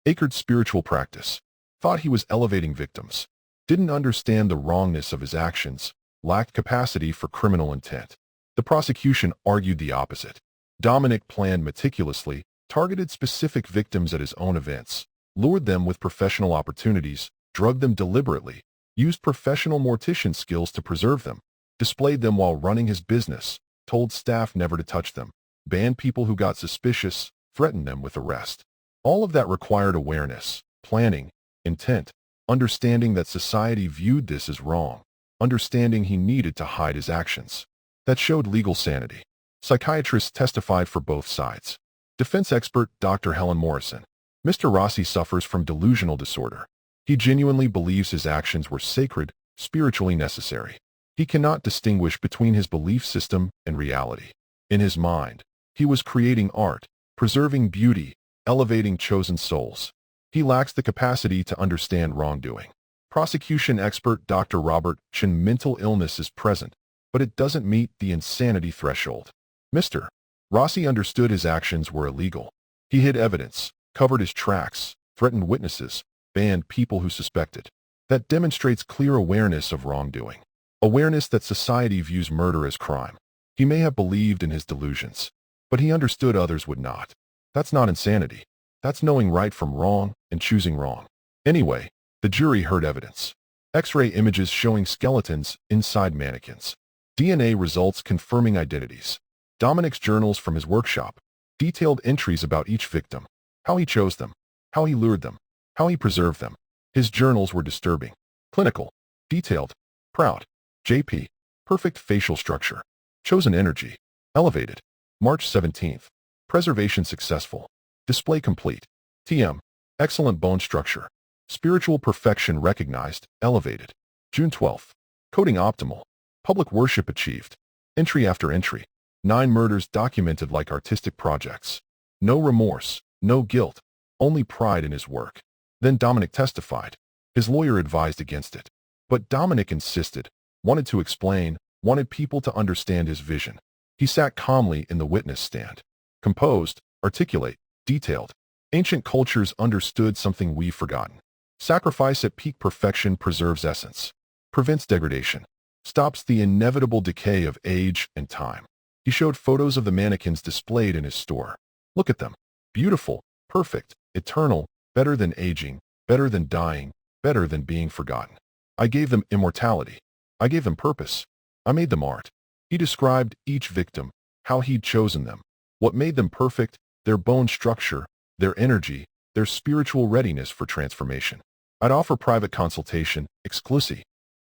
acred spiritual practice. Thought he was elevating victims. Didn't understand the wrongness of his actions. Lacked capacity for criminal intent. The prosecution argued the opposite. Dominic planned meticulously, targeted specific victims at his own events, lured them with professional opportunities, drugged them deliberately, used professional mortician skills to preserve them, displayed them while running his business, told staff never to touch them, banned people who got suspicious, threatened them with arrest. All of that required awareness, planning, intent, understanding that society viewed this as wrong, understanding he needed to hide his actions. That showed legal sanity. Psychiatrists testified for both sides. Defense expert Dr. Helen Morrison. Mr. Rossi suffers from delusional disorder. He genuinely believes his actions were sacred, spiritually necessary. He cannot distinguish between his belief system and reality. In his mind, he was creating art, preserving beauty, elevating chosen souls. He lacks the capacity to understand wrongdoing. Prosecution expert Dr. Robert Chin. Mental illness is present, but it doesn't meet the insanity threshold. Mr. Rossi understood his actions were illegal. He hid evidence, covered his tracks, threatened witnesses, banned people who suspected. That demonstrates clear awareness of wrongdoing. Awareness that society views murder as crime. He may have believed in his delusions, but he understood others would not. That's not insanity. That's knowing right from wrong and choosing wrong. Anyway, the jury heard evidence. X-ray images showing skeletons inside mannequins. DNA results confirming identities. Dominic's journals from his workshop. Detailed entries about each victim. How he chose them. How he lured them. How he preserved them. His journals were disturbing. Clinical. Detailed. Proud. JP. Perfect facial structure. Chosen energy. Elevated. March 17th. Preservation successful. Display complete. TM. Excellent bone structure. Spiritual perfection recognized, elevated. June 12th. Coding optimal. Public worship achieved. Entry after entry. 9 murders documented like artistic projects. No remorse, no guilt, only pride in his work. Then Dominic testified. His lawyer advised against it. But Dominic insisted, wanted to explain, wanted people to understand his vision. He sat calmly in the witness stand. Composed, articulate, detailed. Ancient cultures understood something we've forgotten. Sacrifice at peak perfection preserves essence, prevents degradation, stops the inevitable decay of age and time. He showed photos of the mannequins displayed in his store. Look at them. Beautiful, perfect, eternal, better than aging, better than dying, better than being forgotten. I gave them immortality. I gave them purpose. I made them art. He described each victim, how he'd chosen them, what made them perfect, their bone structure, their energy, their spiritual readiness for transformation. I'd offer private consultation, exclusive.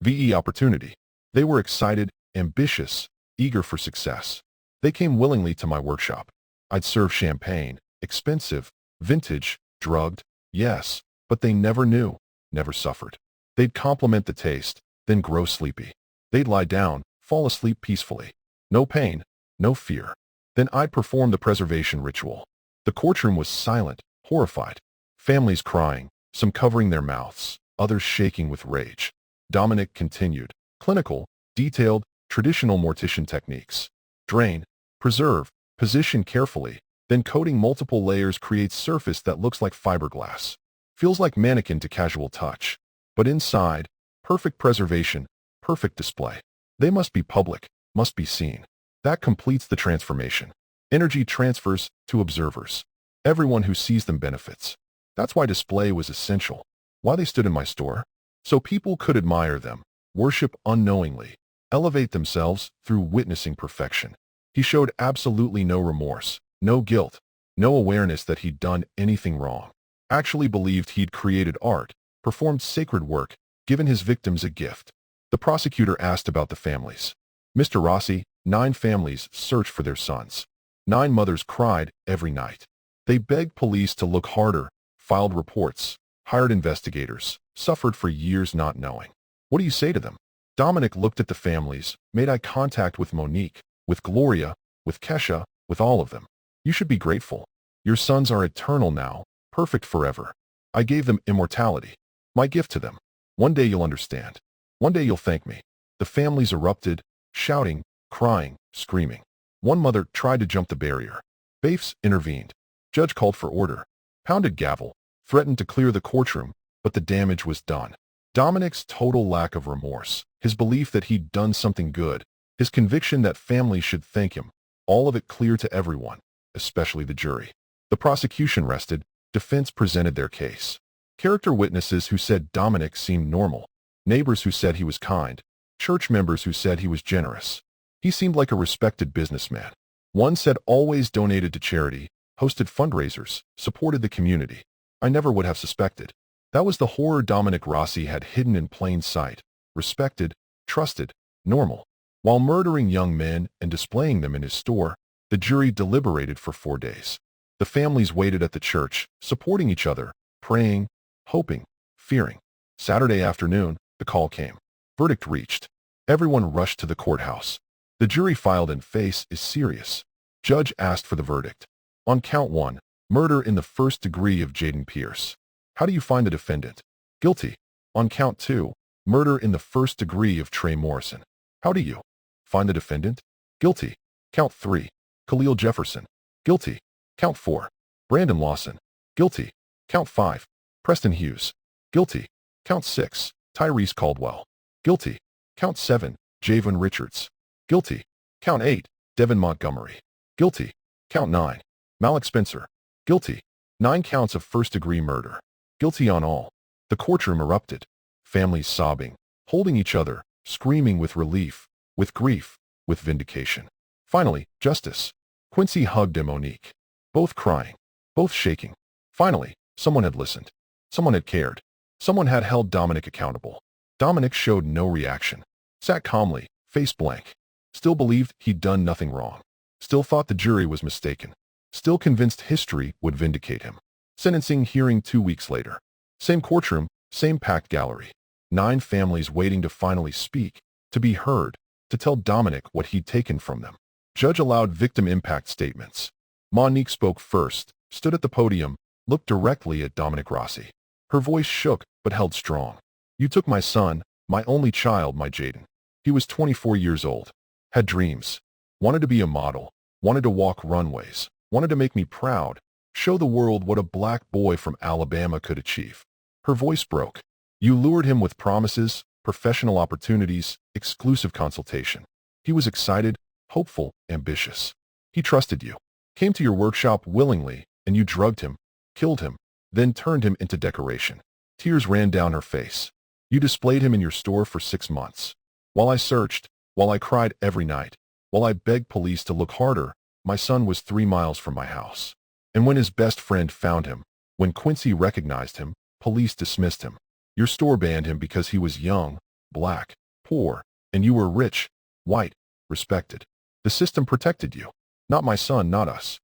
Opportunity. They were excited, ambitious, eager for success. They came willingly to my workshop. I'd serve champagne, expensive, vintage, drugged, yes, but they never knew, never suffered. They'd compliment the taste, then grow sleepy. They'd lie down, fall asleep peacefully. No pain, no fear. Then I'd perform the preservation ritual. The courtroom was silent, horrified. Families crying, some covering their mouths, others shaking with rage. Dominic continued. Clinical, detailed, traditional mortician techniques. Drain, preserve, position carefully, then coating multiple layers creates surface that looks like fiberglass. Feels like mannequin to casual touch. But inside, perfect preservation, perfect display. They must be public, must be seen. That completes the transformation. Energy transfers to observers. Everyone who sees them benefits. That's why display was essential. Why they stood in my store? So people could admire them, worship unknowingly, elevate themselves through witnessing perfection. He showed absolutely no remorse, no guilt, no awareness that he'd done anything wrong. Actually believed he'd created art, performed sacred work, given his victims a gift. The prosecutor asked about the families. Mr. Rossi, 9 families searched for their sons. 9 mothers cried every night. They begged police to look harder, filed reports, hired investigators, suffered for years not knowing. What do you say to them? Dominic looked at the families, made eye contact with Monique, with Gloria, with Kesha, with all of them. You should be grateful. Your sons are eternal now, perfect forever. I gave them immortality. My gift to them. One day you'll understand. One day you'll thank me. The families erupted, shouting, crying, screaming. One mother tried to jump the barrier. Baifs intervened. Judge called for order. Pounded gavel. Threatened to clear the courtroom, but the damage was done. Dominic's total lack of remorse, his belief that he'd done something good, his conviction that families should thank him, all of it clear to everyone, especially the jury. The prosecution rested, defense presented their case. Character witnesses who said Dominic seemed normal, neighbors who said he was kind, church members who said he was generous. He seemed like a respected businessman. One said always donated to charity, hosted fundraisers, supported the community. I never would have suspected. That was the horror Dominic Rossi had hidden in plain sight. Respected, trusted, normal. While murdering young men and displaying them in his store, the jury deliberated for 4 days. The families waited at the church, supporting each other, praying, hoping, fearing. Saturday afternoon, the call came. Verdict reached. Everyone rushed to the courthouse. The jury filed and face is serious. Judge asked for the verdict. On count 1, murder in the first degree of Jaden Pierce. How do you find the defendant? Guilty. On count 2, murder in the first degree of Trey Morrison. How do you find the defendant? Guilty. Count 3, Khalil Jefferson. Guilty. Count 4, Brandon Lawson. Guilty. Count 5, Preston Hughes. Guilty. Count 6, Tyrese Caldwell. Guilty. Count 7, Javon Richards. Guilty. Count 8, Devin Montgomery. Guilty. Count 9, Malik Spencer. Guilty. 9 counts of first-degree murder. Guilty on all. The courtroom erupted. Families sobbing, holding each other, screaming with relief, with grief, with vindication. Finally, justice. Quincy hugged Monique. Both crying, both shaking. Finally, someone had listened. Someone had cared. Someone had held Dominic accountable. Dominic showed no reaction. Sat calmly, face blank. Still believed he'd done nothing wrong. Still thought the jury was mistaken. Still convinced history would vindicate him. Sentencing hearing 2 weeks later. Same courtroom, same packed gallery. 9 families waiting to finally speak, to be heard, to tell Dominic what he'd taken from them. Judge allowed victim impact statements. Monique spoke first, stood at the podium, looked directly at Dominic Rossi. Her voice shook but held strong. You took my son, my only child, my Jaden. He was 24 years old. Had dreams. Wanted to be a model. Wanted to walk runways. Wanted to make me proud. Show the world what a black boy from Alabama could achieve. Her voice broke. You lured him with promises, professional opportunities, exclusive consultation. He was excited, hopeful, ambitious. He trusted you. Came to your workshop willingly, and you drugged him, killed him, then turned him into decoration. Tears ran down her face. You displayed him in your store for 6 months. While I searched, while I cried every night, while I begged police to look harder, my son was 3 miles from my house. And when his best friend found him, when Quincy recognized him, police dismissed him. Your store banned him because he was young, black, poor, and you were rich, white, respected. The system protected you. Not my son, not us.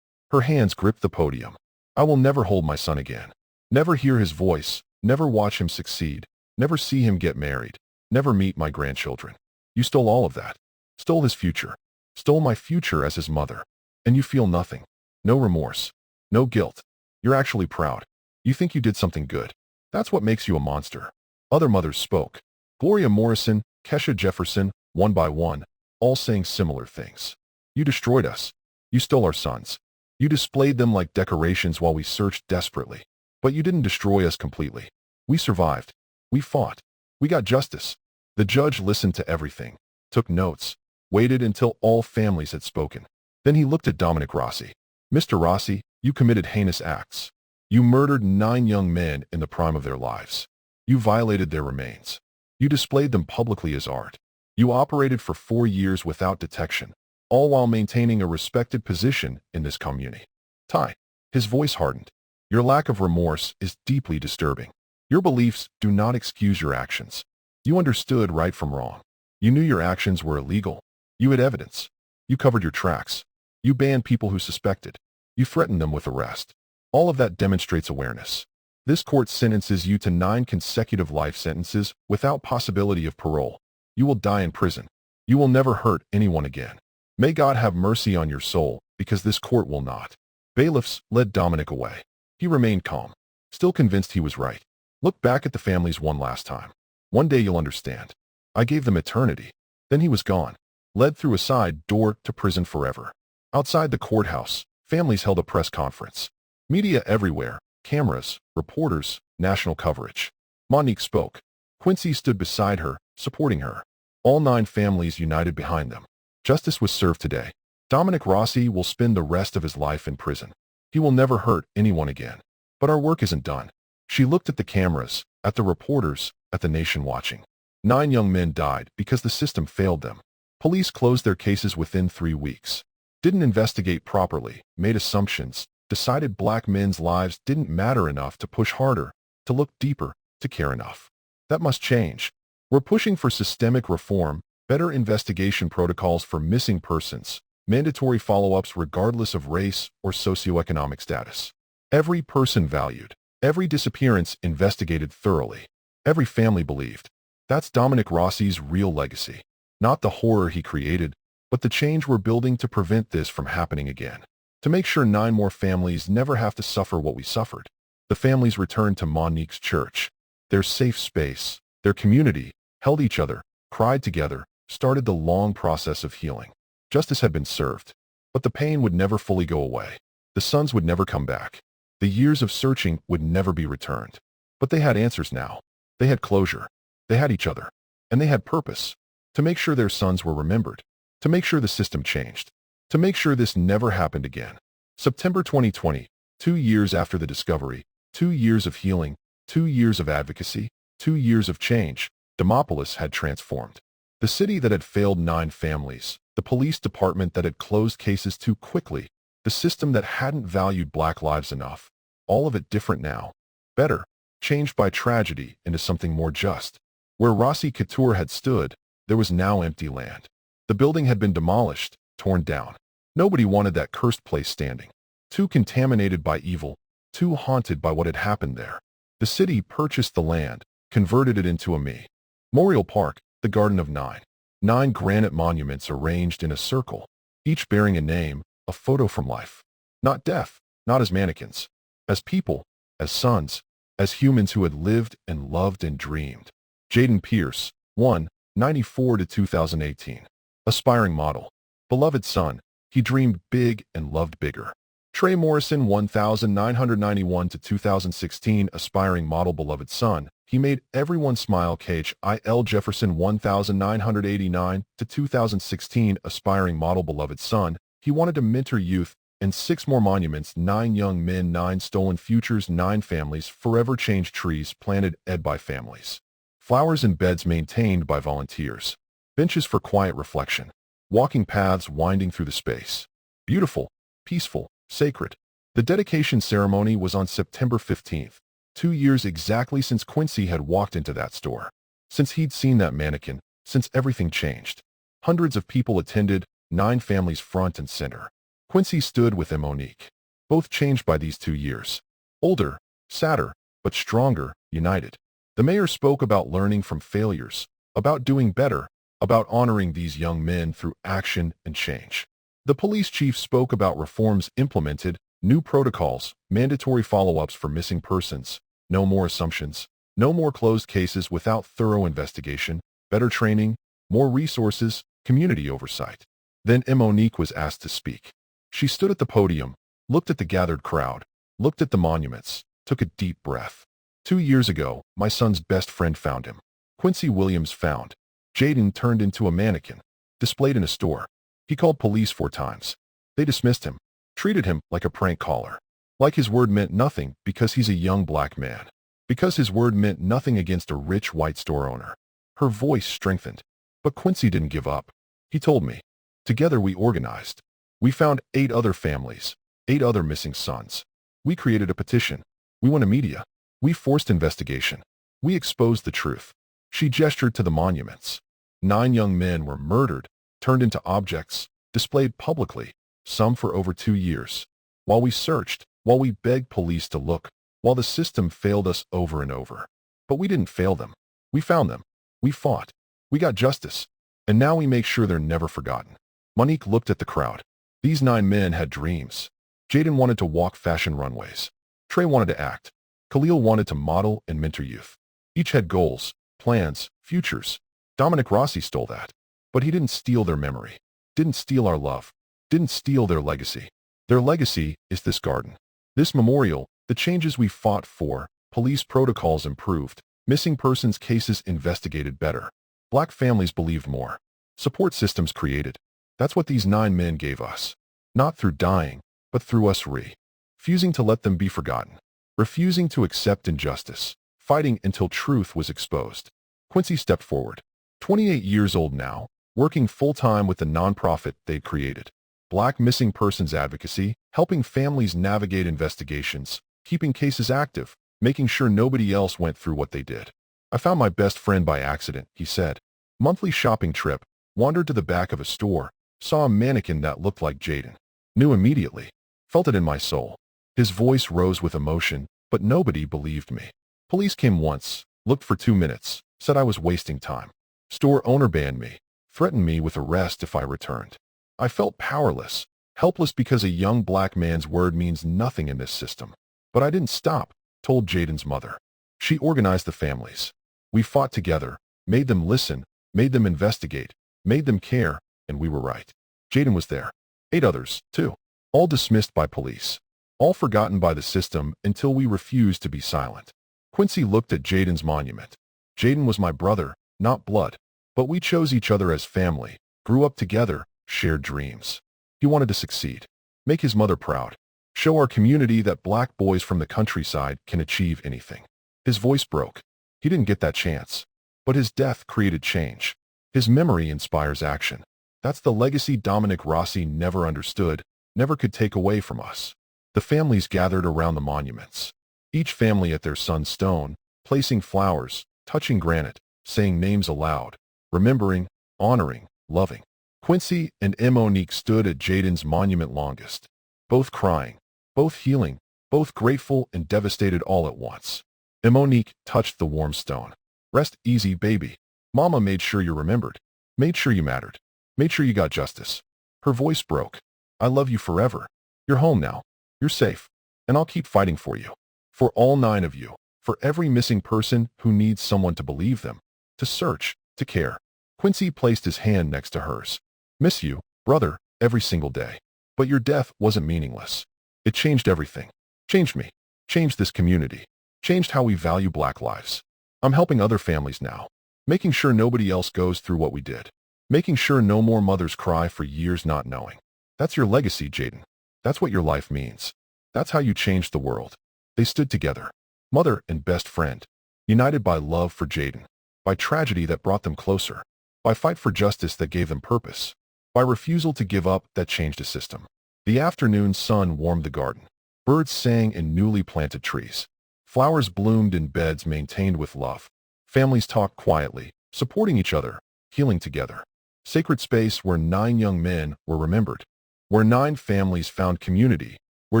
Her hands gripped the podium. I will never hold my son again. Never hear his voice, never watch him succeed, never see him get married, never meet my grandchildren. You stole all of that. Stole his future. Stole my future as his mother. And you feel nothing. No remorse. No guilt. You're actually proud. You think you did something good. That's what makes you a monster. Other mothers spoke. Gloria Morrison, Kesha Jefferson, one by one, all saying similar things. You destroyed us. You stole our sons. You displayed them like decorations while we searched desperately. But you didn't destroy us completely. We survived. We fought. We got justice. The judge listened to everything, took notes, waited until all families had spoken. Then he looked at Dominic Rossi. Mr. Rossi, you committed heinous acts. You murdered 9 young men in the prime of their lives. You violated their remains. You displayed them publicly as art. You operated for 4 years without detection, all while maintaining a respected position in this community. Ty, his voice hardened. Your lack of remorse is deeply disturbing. Your beliefs do not excuse your actions. You understood right from wrong. You knew your actions were illegal. You had evidence. You covered your tracks. You banned people who suspected. You threatened them with arrest. All of that demonstrates awareness. This court sentences you to 9 consecutive life sentences without possibility of parole. You will die in prison. You will never hurt anyone again. May God have mercy on your soul, because this court will not. Bailiffs led Dominic away. He remained calm, still convinced he was right. Look back at the families one last time. One day you'll understand. I gave them eternity. Then he was gone, led through a side door to prison forever. Outside the courthouse, families held a press conference. Media everywhere, cameras, reporters, national coverage. Monique spoke. Quincy stood beside her, supporting her. All 9 families united behind them. Justice was served today. Dominic Rossi will spend the rest of his life in prison. He will never hurt anyone again. But our work isn't done. She looked at the cameras, at the reporters, at the nation watching. 9 young men died because the system failed them. Police closed their cases within 3 weeks. Didn't investigate properly, made assumptions, decided black men's lives didn't matter enough to push harder, to look deeper, to care enough. That must change. We're pushing for systemic reform, better investigation protocols for missing persons, mandatory follow-ups regardless of race or socioeconomic status. Every person valued. Every disappearance investigated thoroughly. Every family believed. That's Dominic Rossi's real legacy. Not the horror he created, but the change we're building to prevent this from happening again. To make sure 9 more families never have to suffer what we suffered. The families returned to Monique's church. Their safe space, their community, held each other, cried together, started the long process of healing. Justice had been served, but the pain would never fully go away. The sons would never come back. The years of searching would never be returned. But they had answers now. They had closure. They had each other. And they had purpose. To make sure their sons were remembered. To make sure the system changed. To make sure this never happened again. September 2020, 2 years after the discovery, 2 years of healing, 2 years of advocacy, 2 years of change, Demopolis had transformed. The city that had failed 9 families, the police department that had closed cases too quickly, the system that hadn't valued black lives enough. All of it different now. Better, changed by tragedy into something more just. Where Rossi Couture had stood, there was now empty land. The building had been demolished, torn down. Nobody wanted that cursed place standing. Too contaminated by evil, too haunted by what had happened there. The city purchased the land, converted it into a memorial park, the Garden of 9. 9 granite monuments arranged in a circle, each bearing a name, a photo from life. Not death, not as mannequins. As people, as sons, as humans who had lived and loved and dreamed. Jaden Pierce, 1, 94 to 2018. Aspiring model. Beloved son, he dreamed big and loved bigger. Trey Morrison, 1991 to 2016. Aspiring model. Beloved son, he made everyone smile. K.H.I.L. Jefferson, 1989 to 2016. Aspiring model. Beloved son, he wanted to mentor youth. And 6 more monuments, 9 young men, 9 stolen futures, 9 families, forever changed trees planted by families. Flowers and beds maintained by volunteers. Benches for quiet reflection. Walking paths winding through the space. Beautiful, peaceful, sacred. The dedication ceremony was on September 15th, 2 years exactly since Quincy had walked into that store. Since he'd seen that mannequin, since everything changed. Hundreds of people attended, 9 families front and center. Quincy stood with Monique. Both changed by these 2 years. Older, sadder, but stronger, united. The mayor spoke about learning from failures, about doing better, about honoring these young men through action and change. The police chief spoke about reforms implemented, new protocols, mandatory follow-ups for missing persons, no more assumptions, no more closed cases without thorough investigation, better training, more resources, community oversight. Then Monique was asked to speak. She stood at the podium, looked at the gathered crowd, looked at the monuments, took a deep breath. 2 years ago, my son's best friend found him. Quincy Williams found. Jaden turned into a mannequin, displayed in a store. He called police 4 times. They dismissed him, treated him like a prank caller. Like his word meant nothing because he's a young black man. Because his word meant nothing against a rich white store owner. Her voice strengthened. But Quincy didn't give up. He told me. Together we organized. We found 8 other families, 8 other missing sons. We created a petition. We went to media. We forced investigation. We exposed the truth. She gestured to the monuments. 9 young men were murdered, turned into objects, displayed publicly, some for over 2 years. While we searched, while we begged police to look, while the system failed us over and over. But we didn't fail them. We found them. We fought. We got justice. And now we make sure they're never forgotten. Monique looked at the crowd. These 9 men had dreams. Jaden wanted to walk fashion runways. Trey wanted to act. Khalil wanted to model and mentor youth. Each had goals, plans, futures. Dominic Rossi stole that. But he didn't steal their memory. Didn't steal our love. Didn't steal their legacy. Their legacy is this garden. This memorial, the changes we fought for, police protocols improved, missing persons cases investigated better. Black families believed more. Support systems created. That's what these 9 men gave us. Not through dying, but through us refusing to let them be forgotten. Refusing to accept injustice. Fighting until truth was exposed. Quincy stepped forward. 28 years old now, working full-time with the nonprofit they'd created. Black Missing Persons Advocacy, helping families navigate investigations, keeping cases active, making sure nobody else went through what they did. I found my best friend by accident, he said. Monthly shopping trip, wandered to the back of a store, saw a mannequin that looked like Jaden. Knew immediately. Felt it in my soul. His voice rose with emotion, but nobody believed me. Police came once, looked for 2 minutes, said I was wasting time. Store owner banned me, threatened me with arrest if I returned. I felt powerless, helpless because a young black man's word means nothing in this system. But I didn't stop, told Jaden's mother. She organized the families. We fought together, made them listen, made them investigate, made them care, and we were right. Jaden was there. 8 others, too. All dismissed by police. All forgotten by the system until we refused to be silent. Quincy looked at Jaden's monument. Jaden was my brother, not blood. But we chose each other as family, grew up together, shared dreams. He wanted to succeed. Make his mother proud. Show our community that black boys from the countryside can achieve anything. His voice broke. He didn't get that chance. But his death created change. His memory inspires action. That's the legacy Dominic Rossi never understood, never could take away from us. The families gathered around the monuments. Each family at their son's stone, placing flowers, touching granite, saying names aloud, remembering, honoring, loving. Quincy and Monique stood at Jaden's monument longest. Both crying, both healing, both grateful and devastated all at once. Monique touched the warm stone. Rest easy, baby. Mama made sure you remembered. Made sure you mattered. Made sure you got justice. Her voice broke. I love you forever. You're home now. You're safe. And I'll keep fighting for you. For all 9 of you. For every missing person who needs someone to believe them. To search. To care. Quincy placed his hand next to hers. Miss you, brother, every single day. But your death wasn't meaningless. It changed everything. Changed me. Changed this community. Changed how we value black lives. I'm helping other families now. Making sure nobody else goes through what we did. Making sure no more mothers cry for years not knowing. That's your legacy, Jaden. That's what your life means. That's how you changed the world. They stood together. Mother and best friend. United by love for Jaden. By tragedy that brought them closer. By fight for justice that gave them purpose. By refusal to give up that changed a system. The afternoon sun warmed the garden. Birds sang in newly planted trees. Flowers bloomed in beds maintained with love. Families talked quietly, supporting each other, healing together. Sacred space where 9 young men were remembered, where 9 families found community, where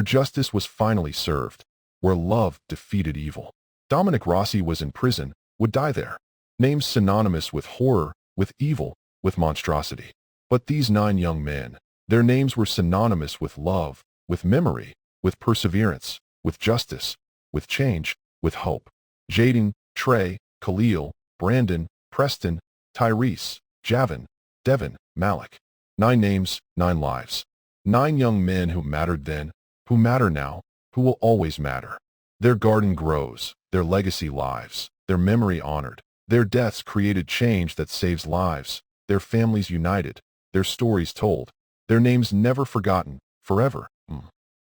justice was finally served, where love defeated evil. Dominic Rossi was in prison, would die there. Names synonymous with horror, with evil, with monstrosity. But these 9 young men, their names were synonymous with love, with memory, with perseverance, with justice, with change, with hope. Jaden, Trey, Khalil, Brandon, Preston, Tyrese, Javin, Devin, Malik. 9 names, 9 lives. 9 young men who mattered then, who matter now, who will always matter. Their garden grows, their legacy lives, their memory honored. Their deaths created change that saves lives, their families united, their stories told, their names never forgotten, forever.